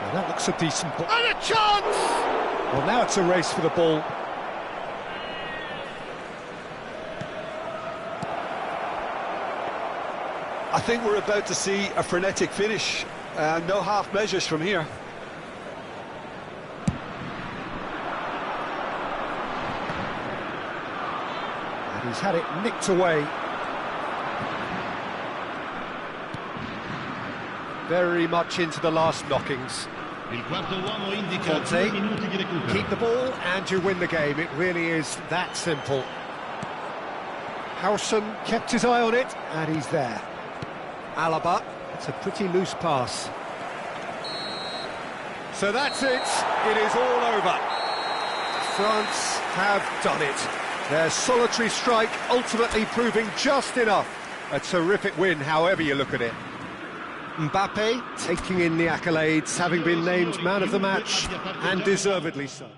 Well, that looks a decent ball. And a chance! Well, now it's a race for the ball. I think we're about to see a frenetic finish. No half measures from here. And he's had it nicked away. Very much into the last knockings. Il quarto uomo indica Conte, 2 minuti di recupero. keep the ball and you win the game. It really is that simple. Howson kept his eye on it, and he's there. Alaba, it's a pretty loose pass. So that's it. It is all over. France have done it. Their solitary strike ultimately proving just enough. A terrific win, however you look at it. Mbappe taking in the accolades, having been named man of the match, and deservedly so.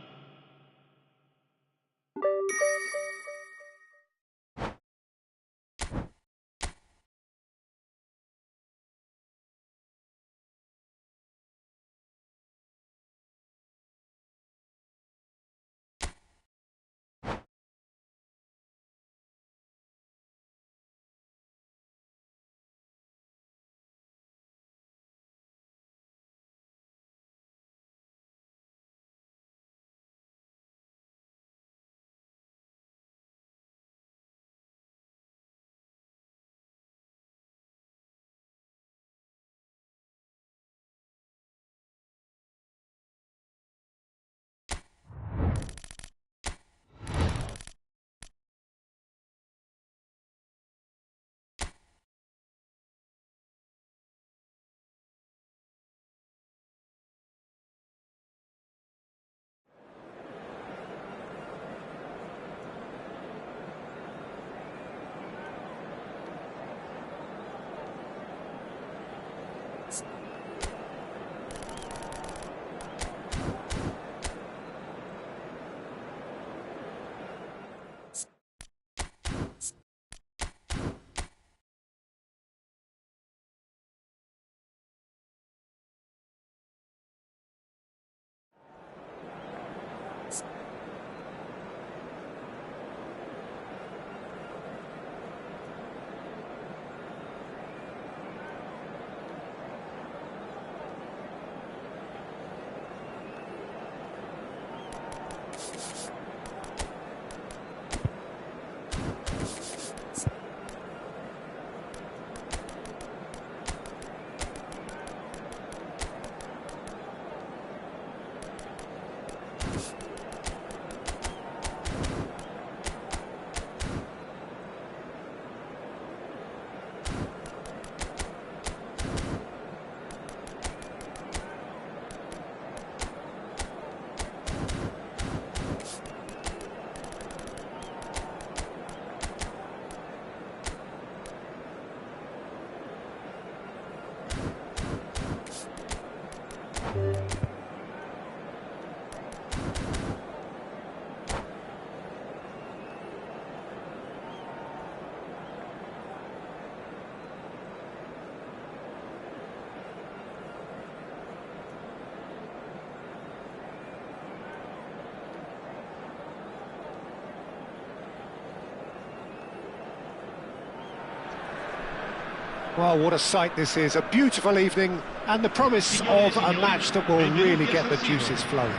Well, what a sight this is, a beautiful evening and the promise of a match that will really get the juices flowing.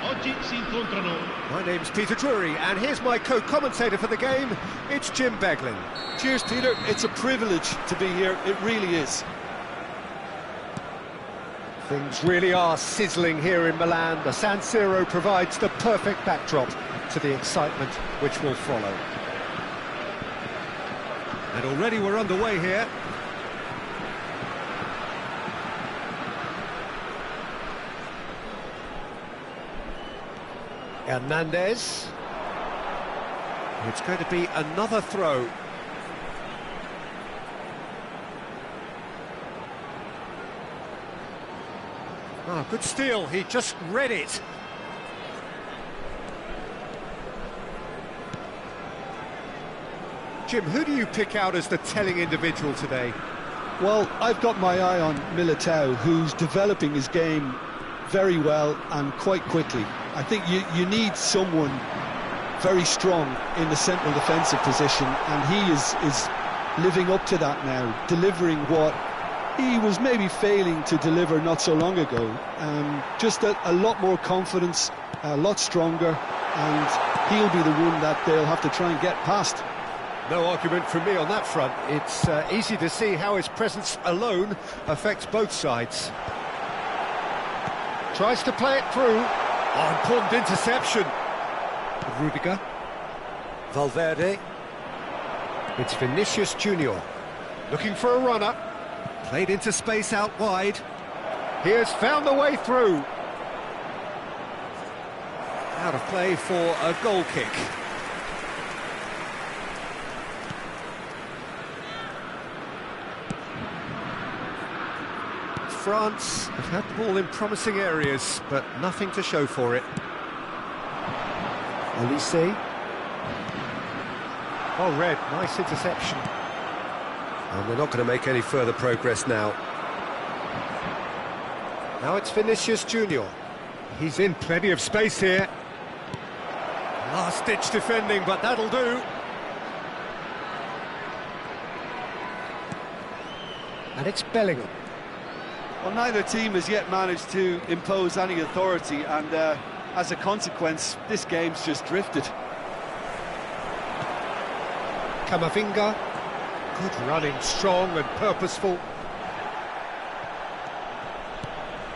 My name's Peter Drury and here's my co-commentator for the game, it's Jim Beglin. Cheers, Peter. It's a privilege to be here, it really is. Things really are sizzling here in Milan. The San Siro provides the perfect backdrop to the excitement which will follow. And already we're underway here. Hernandez. It's going to be another throw. Oh, good steal, he just read it. Jim, who do you pick out as the telling individual today? Well, I've got my eye on Militao, who's developing his game very well and quite quickly. I think you need someone very strong in the central defensive position, and he is living up to that now, delivering what he was maybe failing to deliver not so long ago. Just a lot more confidence, a lot stronger, and he'll be the one that they'll have to try and get past. No argument from me on that front. It's easy to see how his presence alone affects both sides. Tries to play it through. Oh, important interception. Rudiger. Valverde. It's Vinicius Junior. Looking for a runner. Played into space out wide. He has found the way through. Out of play for a goal kick. France have had the ball in promising areas, but nothing to show for it. Elise. Oh, Red, nice interception. And they're not going to make any further progress now. Now it's Vinicius Junior. He's in plenty of space here. Last-ditch defending, but that'll do. And it's Bellingham. Well, neither team has yet managed to impose any authority, and as a consequence, this game's just drifted. Camavinga. Good running, strong and purposeful.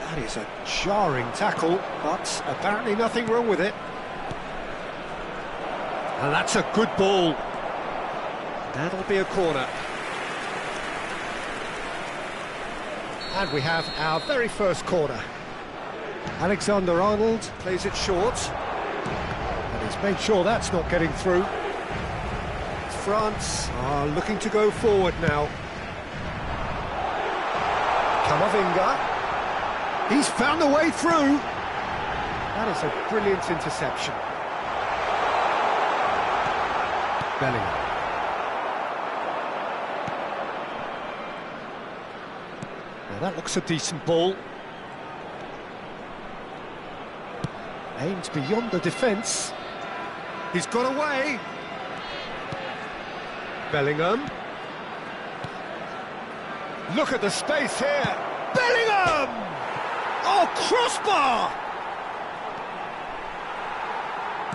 That is a jarring tackle, but apparently nothing wrong with it. And that's a good ball. That'll be a corner. And we have our very first corner. Alexander-Arnold plays it short. And he's made sure that's not getting through. France are looking to go forward now. Camavinga. He's found the way through. That is a brilliant interception. Bellingham. Now that looks a decent ball. Aimed beyond the defence. He's got away. Bellingham. Look at the space here. Bellingham! Oh, crossbar!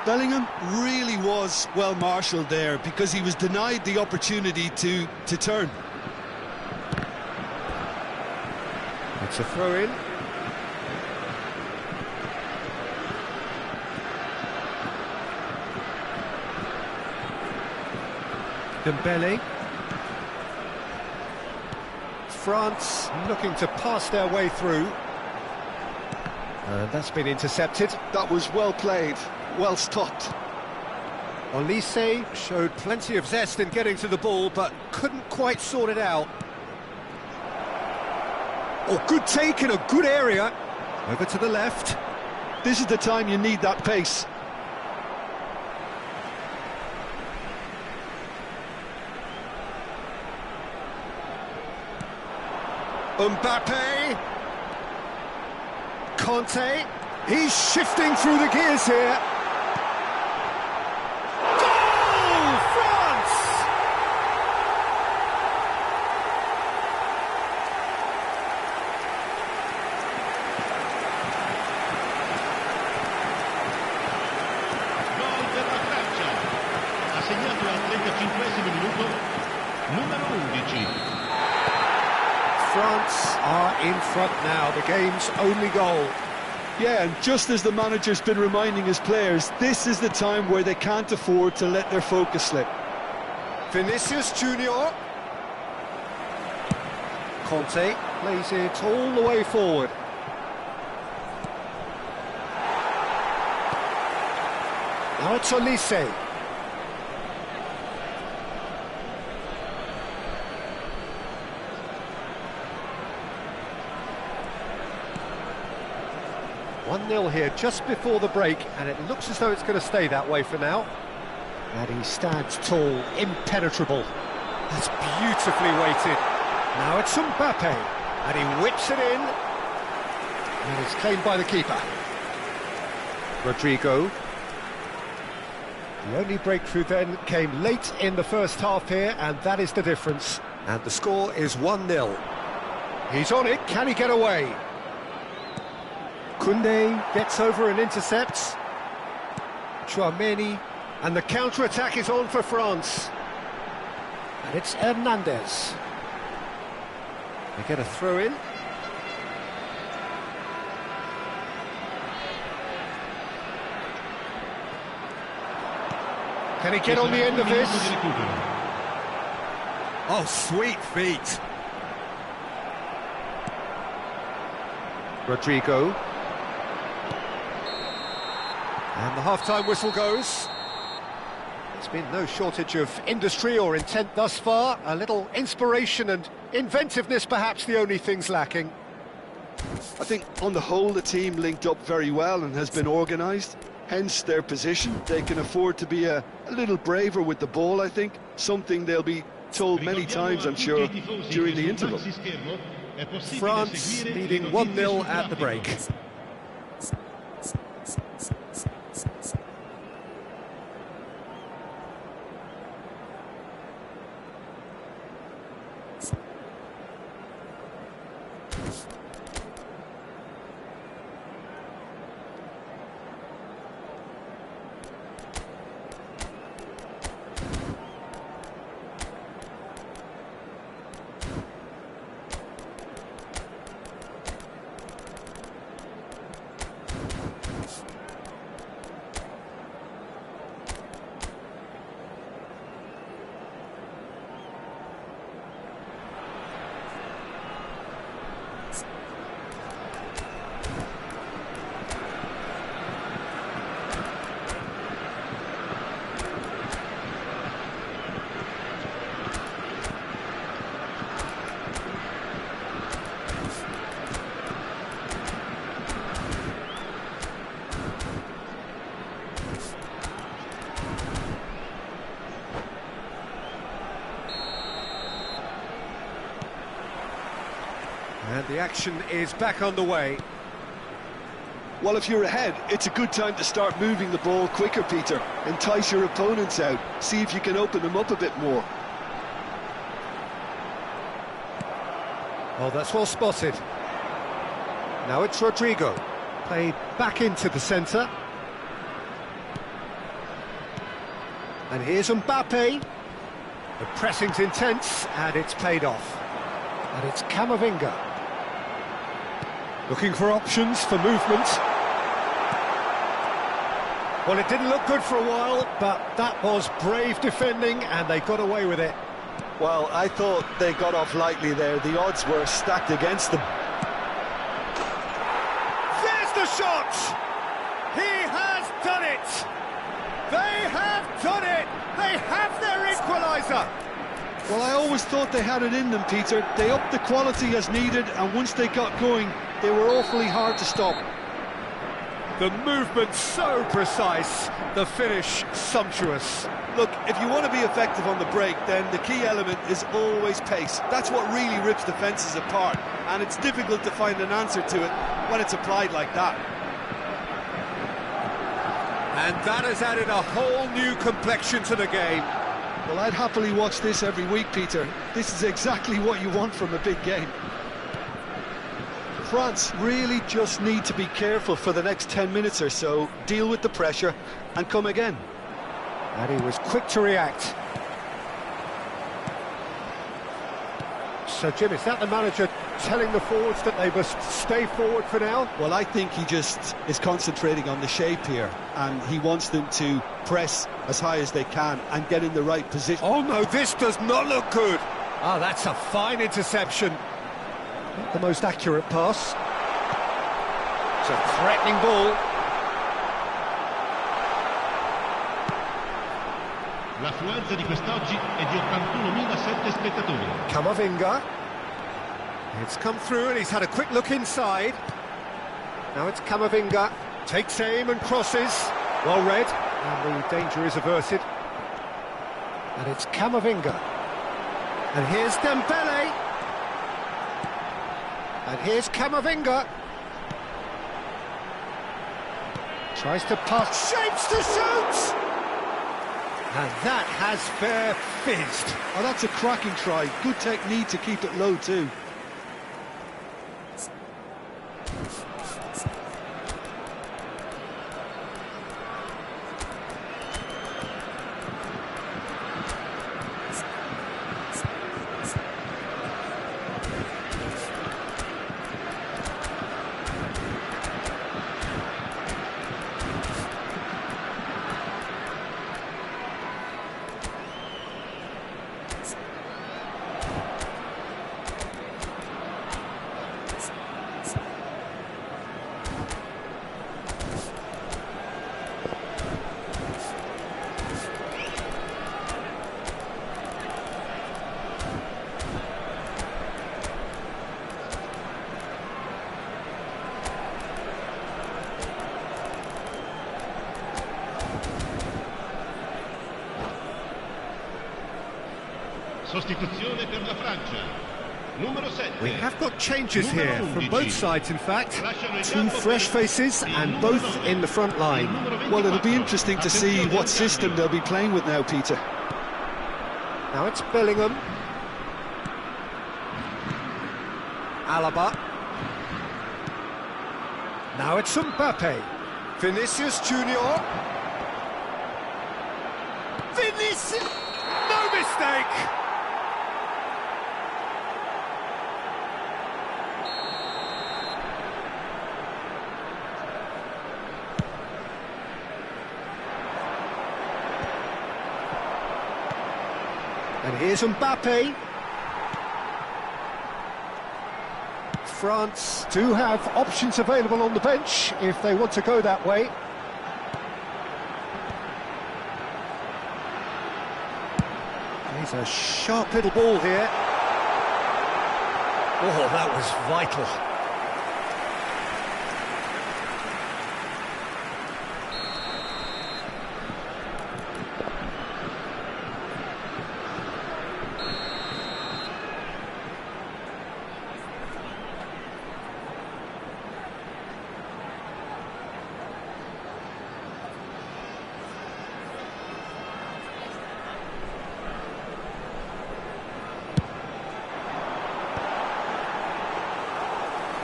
Bellingham really was well marshalled there because he was denied the opportunity to turn. It's a throw-in. Dembele. France looking to pass their way through. And that's been intercepted. That was well played, well stopped. Elise showed plenty of zest in getting to the ball, but couldn't quite sort it out. Oh, good take in a good area. Over to the left. This is the time you need that pace. Mbappe. Conte. He's shifting through the gears here. Goal! France! Gol per la Francia. Ha segnato al 35esimo minuto numero 11. France are in front now, the game's only goal. Yeah, and just as the manager's been reminding his players, this is the time where they can't afford to let their focus slip. Vinicius Junior. Conte plays it all the way forward. Now it's Elise. One-nil here just before the break, and it looks as though it's going to stay that way for now. And he stands tall, impenetrable. That's beautifully weighted. Now it's Mbappe, and he whips it in. And it's claimed by the keeper. Rodrigo. The only breakthrough then came late in the first half here, and that is the difference. And the score is 1-0. He's on it, can he get away? Koundé gets over and intercepts. Chouameni, and the counter-attack is on for France. And it's Hernandez. They get a throw-in. Can he get on the end of this? Oh, sweet feet. Rodrigo. And the half-time whistle goes. There's been no shortage of industry or intent thus far. A little inspiration and inventiveness, perhaps the only things lacking. I think on the whole the team linked up very well and has been organised, hence their position. They can afford to be a little braver with the ball, I think, something they'll be told many times, I'm sure, during the interval. France leading 1-0 at the break. And the action is back on the way. Well, if you're ahead, it's a good time to start moving the ball quicker, Peter. Entice your opponents out. See if you can open them up a bit more. Oh, that's well spotted. Now it's Rodrigo. Played back into the centre. And here's Mbappe. The pressing's intense, and it's paid off. And it's Camavinga. Looking for options for movement. Well, it didn't look good for a while, but that was brave defending, and they got away with it. Well, I thought they got off lightly there. The odds were stacked against them. There's the shot! He has done it! They have done it! They have their equaliser! Well, I always thought they had it in them, Peter. They upped the quality as needed, and once they got going, they were awfully hard to stop. The movement so precise, the finish sumptuous. Look, if you want to be effective on the break, then the key element is always pace. That's what really rips defences apart, and it's difficult to find an answer to it when it's applied like that. And that has added a whole new complexion to the game. Well, I'd happily watch this every week, Peter. This is exactly what you want from a big game. France really just need to be careful for the next 10 minutes or so, deal with the pressure, and come again. And he was quick to react. So, Jim, is that the manager telling the forwards that they must stay forward for now? Well, I think he just is concentrating on the shape here, and he wants them to press as high as they can and get in the right position. Oh, no, this does not look good. Oh, that's a fine interception. Not the most accurate pass. It's a threatening ball. L'affluenza di quest'oggi è di 81.007 spettatori. Camavinga. It's come through and he's had a quick look inside. Now it's Camavinga. Takes aim and crosses. Well read. And the danger is averted. And it's Camavinga. And here's Dembele. And here's Camavinga. Tries to pass. Shapes to shoot! And that has fair fizzed. Oh, that's a cracking try. Good technique to keep it low too. Sostituzione per la Francia. Numero 7. We have got changes here from both sides, in fact. Two fresh faces and both in the front line. Well, it'll be interesting to see what system they'll be playing with now, Peter. Now it's Bellingham. Alaba. Now it's Mbappe. Vinicius Junior. Vinicius! No mistake! And here's Mbappe. France do have options available on the bench if they want to go that way. He's a sharp little ball here. Oh, that was vital.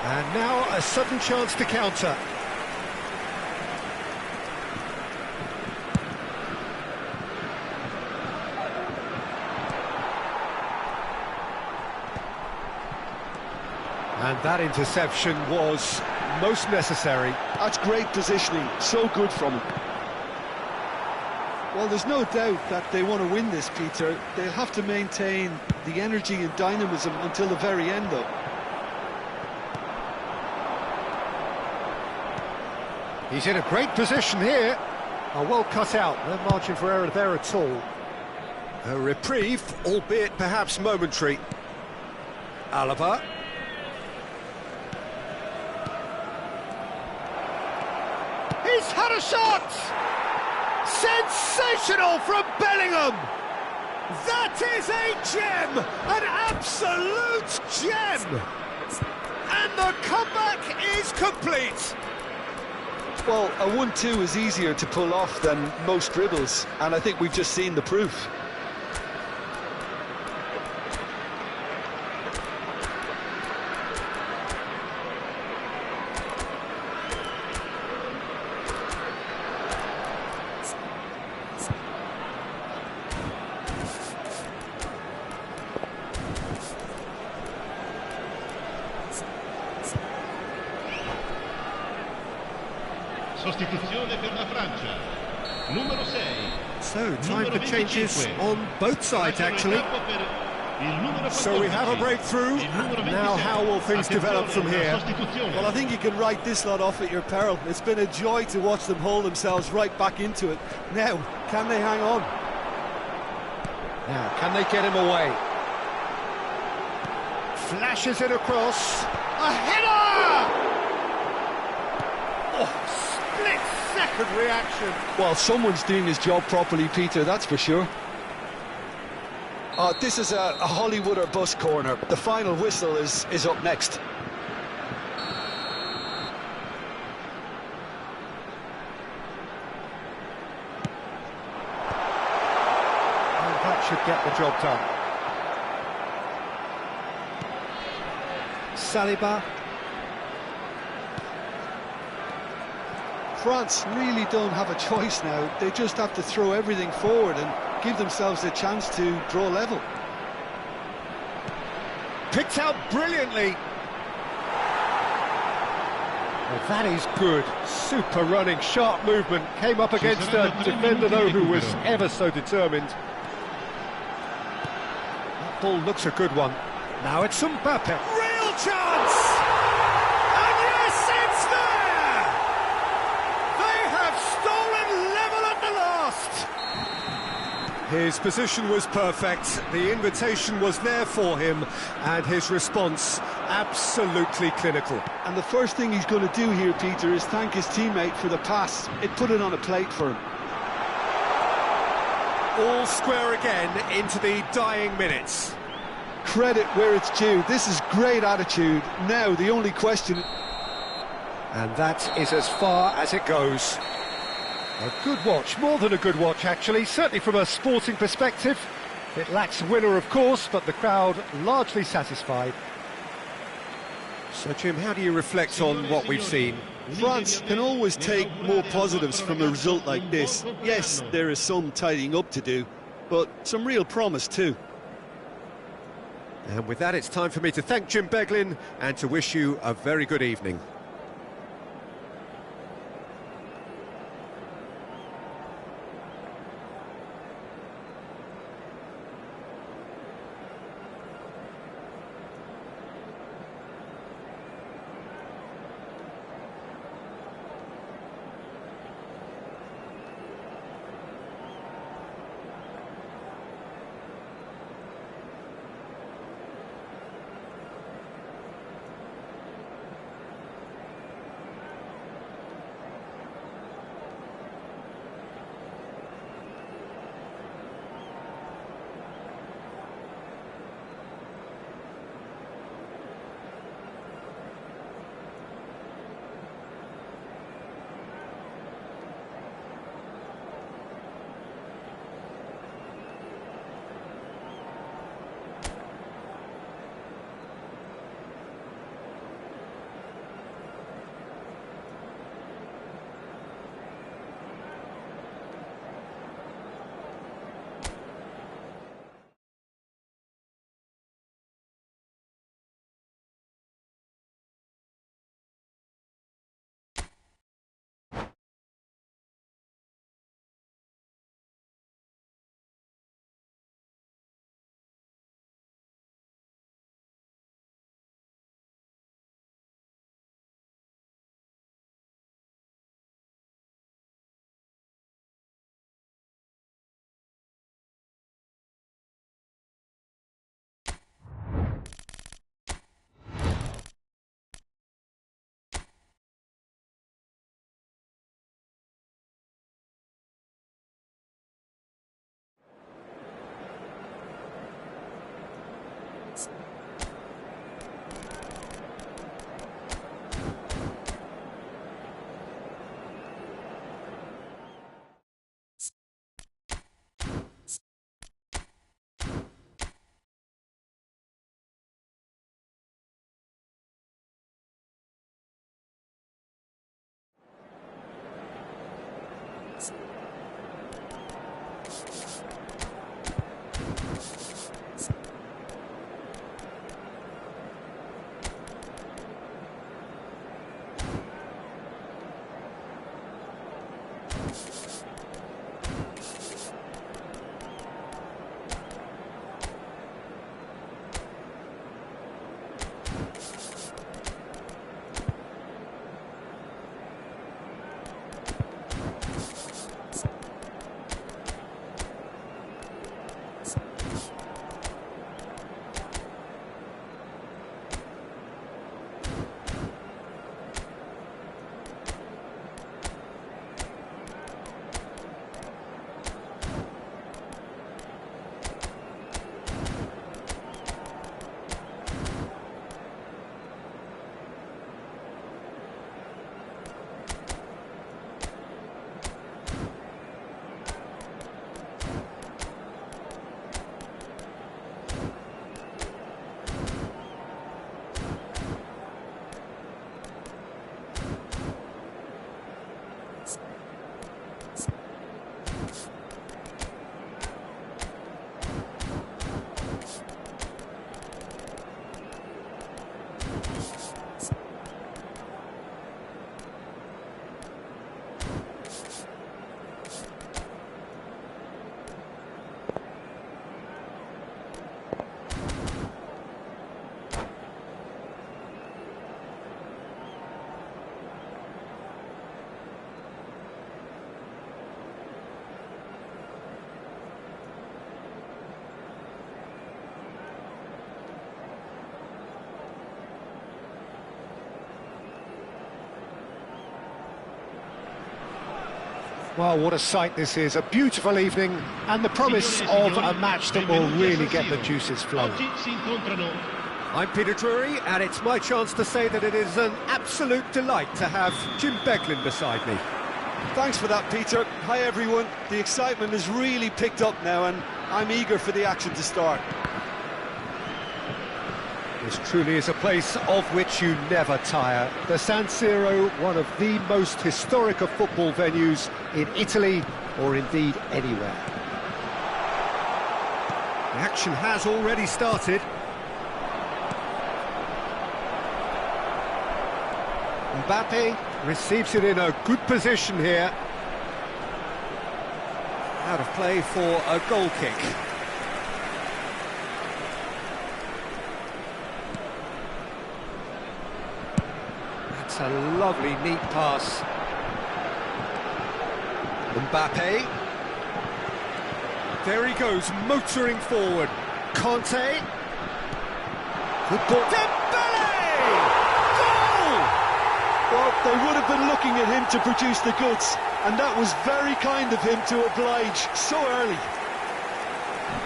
And now a sudden chance to counter. And that interception was most necessary. That's great positioning, so good from him. Well, there's no doubt that they want to win this, Peter. They'll have to maintain the energy and dynamism until the very end, though. He's in a great position here. Oh, well cut out, no margin for error there at all. A reprieve, albeit perhaps momentary. Alaba. He's had a shot! Sensational from Bellingham! That is a gem! An absolute gem! And the comeback is complete! Well, a 1-2 is easier to pull off than most dribbles, and I think we've just seen the proof. Sostituzione per la Francia. Numero 6. So, time for changes on both sides, actually. So we have a breakthrough. Now how will things develop from here? Well, I think you can write this lot off at your peril. It's been a joy to watch them hold themselves right back into it. Now, can they hang on? Now, can they get him away? Flashes it across. A header! Oh, split-second reaction. Well, someone's doing his job properly, Peter, that's for sure. This is a Hollywood or bust corner. The final whistle is up next. And that should get the job done. Saliba. France really don't have a choice now. They just have to throw everything forward and give themselves a chance to draw level. Picked out brilliantly. Well, that is good. Super running, sharp movement. Came up against a defender, though, who was ever so determined. That ball looks a good one. Now it's Mbappe. Real chance! And yes, it's there! They have stolen level at the last! His position was perfect, the invitation was there for him, and his response absolutely clinical. And the first thing he's going to do here, Peter, is thank his teammate for the pass. It put it on a plate for him. all square again into the dying minutes. Credit where it's due. This is great attitude. Now the only question... And that is as far as it goes. A good watch, more than a good watch actually, certainly from a sporting perspective. It lacks a winner of course, but the crowd largely satisfied. So Jim, how do you reflect on what we've seen? France can always take more positives from a result like this. Yes, there is some tidying up to do, but some real promise too. And with that, it's time for me to thank Jim Beglin and to wish you a very good evening. Well, what a sight this is. A beautiful evening and the promise of a match that will really get the juices flowing. I'm Peter Drury, and it's my chance to say that it is an absolute delight to have Jim Beglin beside me. Thanks for that, Peter. Hi, everyone. The excitement has really picked up now, and I'm eager for the action to start. This truly is a place of which you never tire. The San Siro, one of the most historic of football venues in Italy, or indeed anywhere. The action has already started. Mbappe receives it in a good position here. Out of play for a goal kick. That's a lovely, neat pass. Mbappe. There he goes, motoring forward. Conte. Good ball. Well, they would have been looking at him to produce the goods, and that was very kind of him to oblige so early.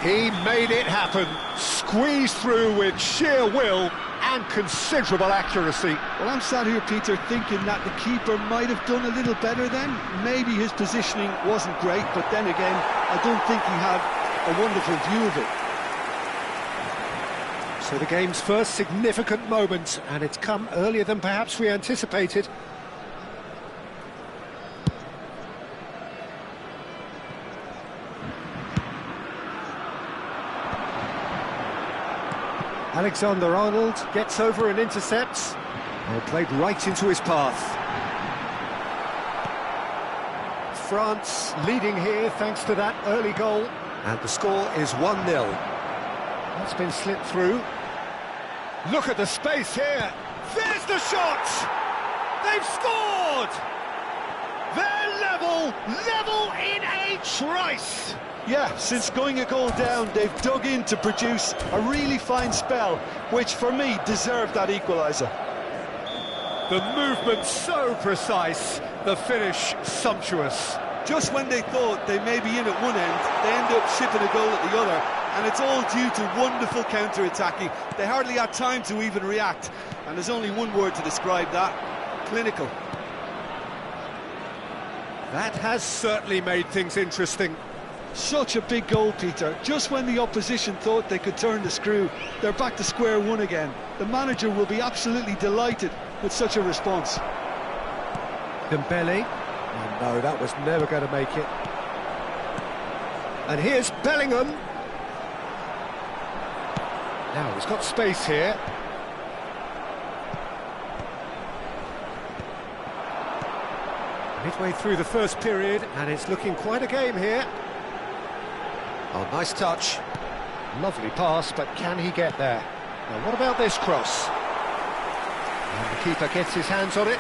He made it happen, squeezed through with sheer will and considerable accuracy. Well, I'm sat here, Peter, thinking that the keeper might have done a little better then. Maybe his positioning wasn't great, but then again, I don't think he had a wonderful view of it. So the game's first significant moment, and it's come earlier than perhaps we anticipated. Alexander-Arnold gets over and intercepts. Well, played right into his path. France leading here thanks to that early goal. And the score is 1-0. That's been slipped through. Look at the space here. There's the shot! They've scored! They're level in a trice! Yeah, since going a goal down, they've dug in to produce a really fine spell, which for me deserved that equaliser. The movement so precise, the finish sumptuous. Just when they thought they may be in at one end, they end up shipping a goal at the other, and it's all due to wonderful counter-attacking. They hardly had time to even react, and there's only one word to describe that: clinical. That has certainly made things interesting. Such a big goal, Peter. Just when the opposition thought they could turn the screw, they're back to square one again. The manager will be absolutely delighted with such a response. Dembele. Oh no, that was never going to make it. And here's Bellingham. Now he's got space here. Midway through the first period, and it's looking quite a game here. Oh, nice touch. Lovely pass, but can he get there? Now, what about this cross? And the keeper gets his hands on it.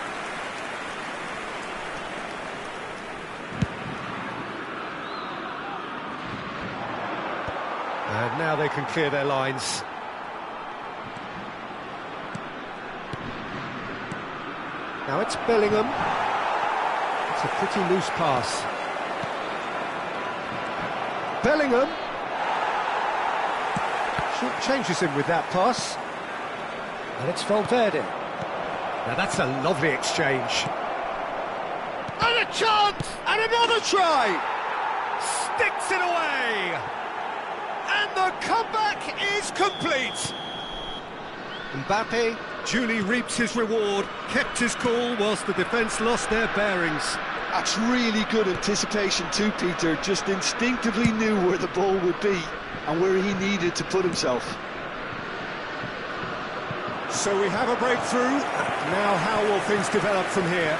And now they can clear their lines. Now it's Bellingham. It's a pretty loose pass. Bellingham short changes him with that pass, and it's Valverde. Now that's a lovely exchange, and a chance, and another try, sticks it away, and the comeback is complete. Mbappe duly reaps his reward, kept his cool whilst the defence lost their bearings. That's really good anticipation too, Peter. Just instinctively knew where the ball would be and where he needed to put himself. So we have a breakthrough. Now how will things develop from here?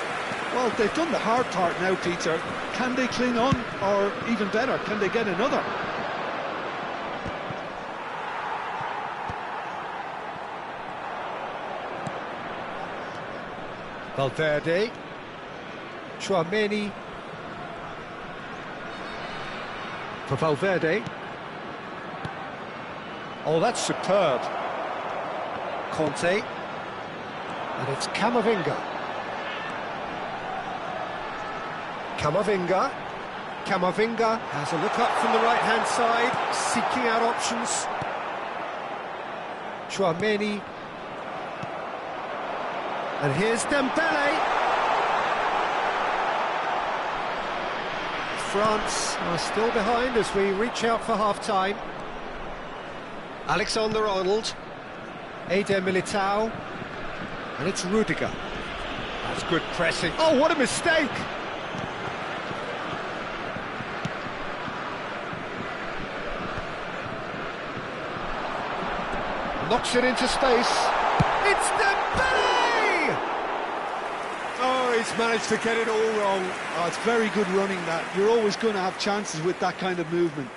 Well, they've done the hard part now, Peter. Can they cling on? Or even better, can they get another? Valverde. Chouameni for Valverde. Oh, that's superb. Conte. And it's Camavinga. Camavinga. Camavinga has a look up from the right-hand side, seeking out options. Chouameni. And here's Dembele. France are still behind as we reach out for half-time. Alexander-Arnold. Eder Militao. And it's Rudiger. That's good pressing. Oh, what a mistake! Knocks it into space. It's Dembele! Oh, he's managed to get it all wrong. Oh, it's very good running, that. You're always going to have chances with that kind of movement.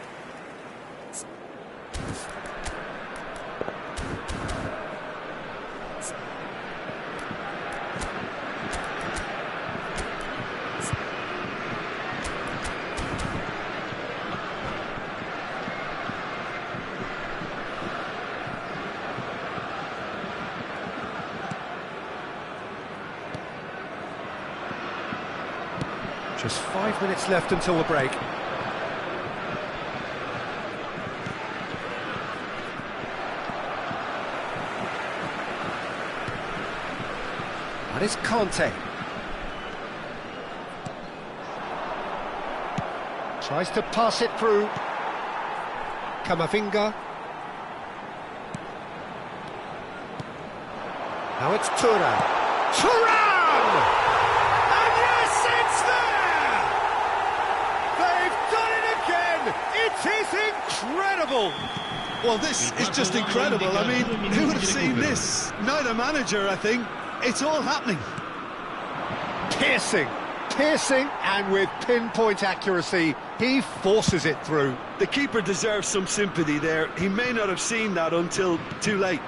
Just 5 minutes left until the break. And it's Conte. Tries to pass it through. Camavinga. Now it's Thuram. Thuram! And yes, it's there! They've done it again! It is incredible! Well, this is just incredible. I mean, who would have seen this? Neither manager, I think. It's all happening. Piercing, and with pinpoint accuracy, he forces it through. The keeper deserves some sympathy there. He may not have seen that until too late.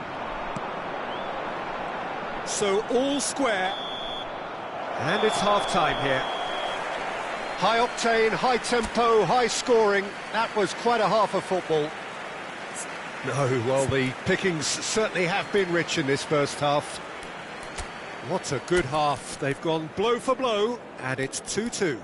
So all square, and it's half-time here. High octane, high tempo, high scoring. That was quite a half of football. No, well, the pickings certainly have been rich in this first half. What a good half. They've gone blow for blow, and it's 2-2.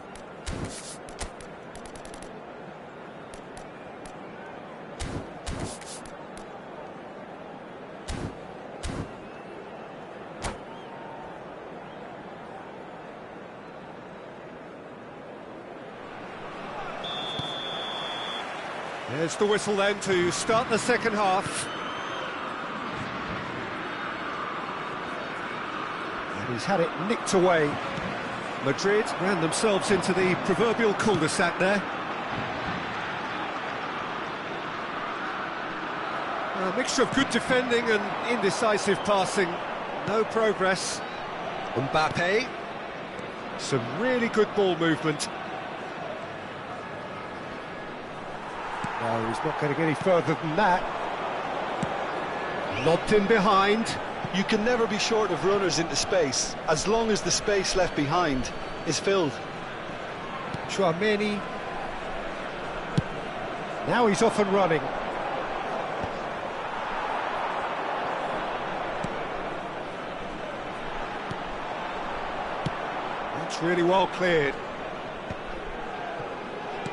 There's the whistle then to start the second half. And he's had it nicked away. Madrid ran themselves into the proverbial cul-de-sac there. A mixture of good defending and indecisive passing. No progress. Mbappe. Some really good ball movement. No, he's not going to get any further than that. Lobbed in behind. You can never be short of runners into space, as long as the space left behind is filled. Chouameni. Now he's off and running. That's really well cleared.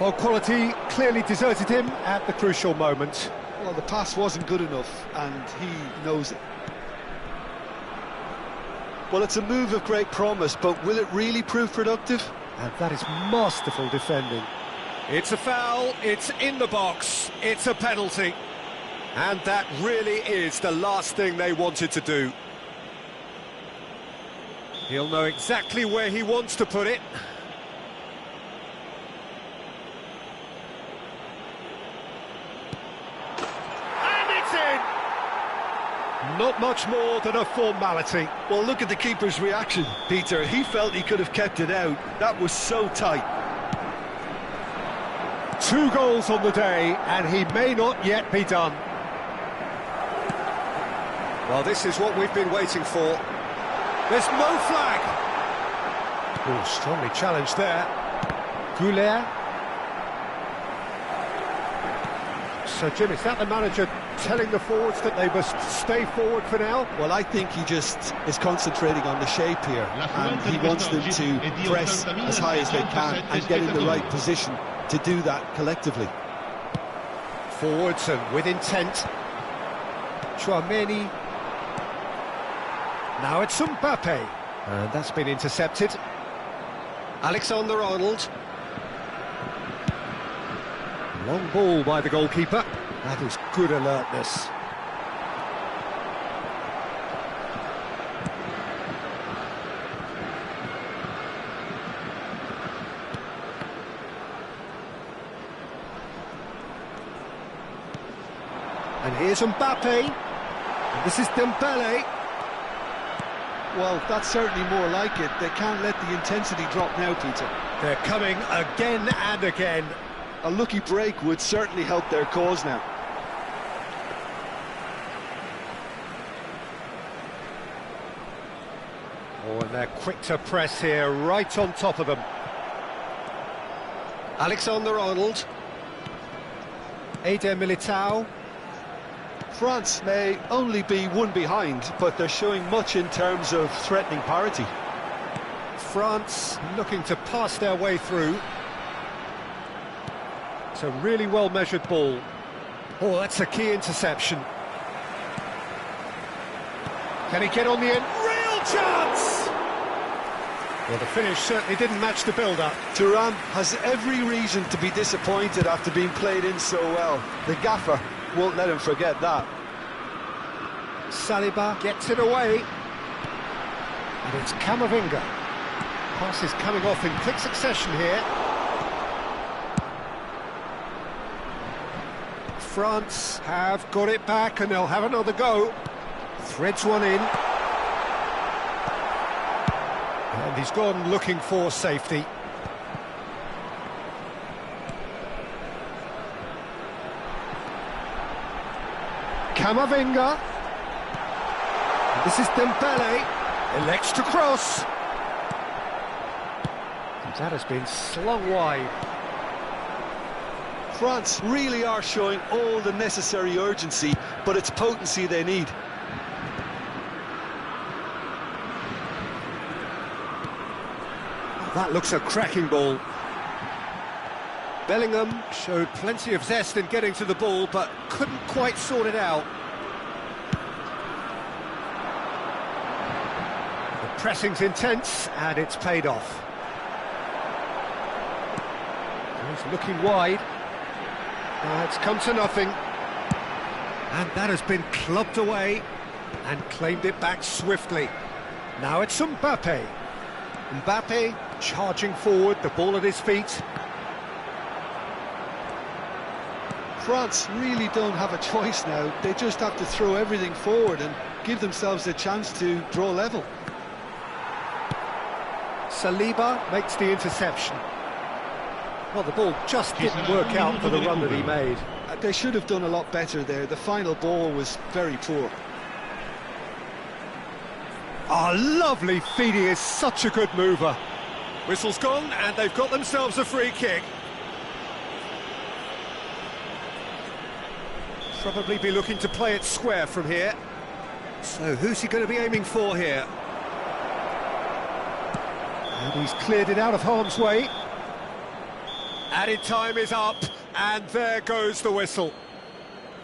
Well, quality clearly deserted him at the crucial moment. Well, the pass wasn't good enough, and he knows it. Well, it's a move of great promise, but will it really prove productive? And that is masterful defending. It's a foul, it's in the box, it's a penalty. And that really is the last thing they wanted to do. He'll know exactly where he wants to put it. Not much more than a formality. Well, look at the keeper's reaction, Peter. He felt he could have kept it out. That was so tight. 2 goals on the day, and he may not yet be done. Well, this is what we've been waiting for. There's no flag. Oh, strongly challenged there. Goulet. So, Jim, is that the manager telling the forwards that they must stay forward for now? Well, I think he just is concentrating on the shape here, and he wants them to press as high as they can and get in the right position to do that collectively. Forwards and with intent. Chouameni. Now it's Mbappe. And that's been intercepted. Alexander-Arnold. Long ball by the goalkeeper. That is good alertness. And here's Mbappe. And this is Dembele. Well, that's certainly more like it. They can't let the intensity drop now, Peter. They're coming again and again. A lucky break would certainly help their cause now. Oh, and they're quick to press here, right on top of them. Alexander-Arnold. Eder Militao. France may only be one behind, but they're showing much in terms of threatening parity. France looking to pass their way through. It's a really well-measured ball. Oh, that's a key interception. Can he get on the end? Real chance! Well, the finish certainly didn't match the build-up. Thuram has every reason to be disappointed after being played in so well. The gaffer won't let him forget that. Saliba gets it away. And it's Camavinga. Pass is coming off in quick succession here. France have got it back and they'll have another go. Threads one in. And he's gone looking for safety. Camavinga. And this is Dembele. Elects to cross. And that has been slung wide. France really are showing all the necessary urgency, but it's potency they need. That looks a cracking ball. Bellingham showed plenty of zest in getting to the ball, but couldn't quite sort it out. The pressing's intense, and it's paid off. He's looking wide. It's come to nothing. And that has been clubbed away and claimed it back swiftly. Now it's Mbappe. Mbappe charging forward, the ball at his feet. France really don't have a choice now. They just have to throw everything forward and give themselves a chance to draw level. Saliba makes the interception. Well, the ball just didn't work out for the run that he made. They should have done a lot better there. The final ball was very poor. Oh, lovely feed. He is such a good mover. Whistle's gone, and they've got themselves a free kick. Probably be looking to play it square from here. So who's he going to be aiming for here? And he's cleared it out of harm's way. Added time is up, and there goes the whistle.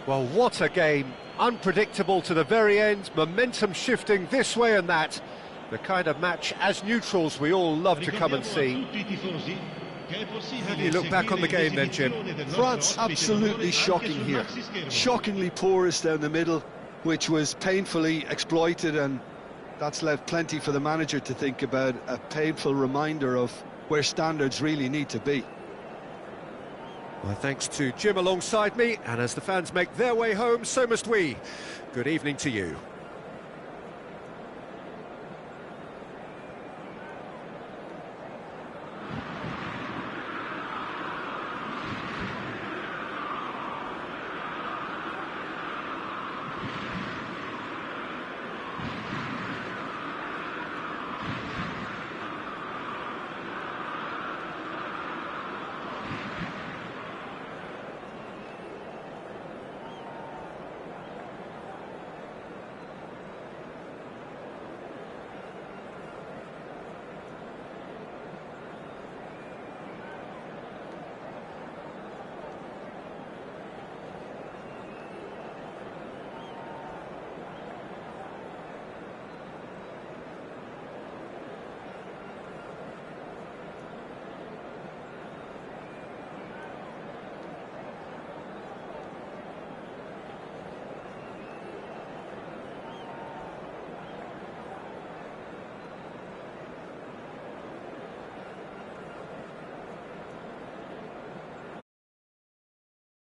Well, what a game. Unpredictable to the very end, momentum shifting this way and that. The kind of match, as neutrals, we all love to come and see. How do you look back on the game then, Jim? France absolutely shocking here. Shockingly porous down the middle, which was painfully exploited, and that's left plenty for the manager to think about. A painful reminder of where standards really need to be. Well, thanks to Jim alongside me, and as the fans make their way home, so must we. Good evening to you.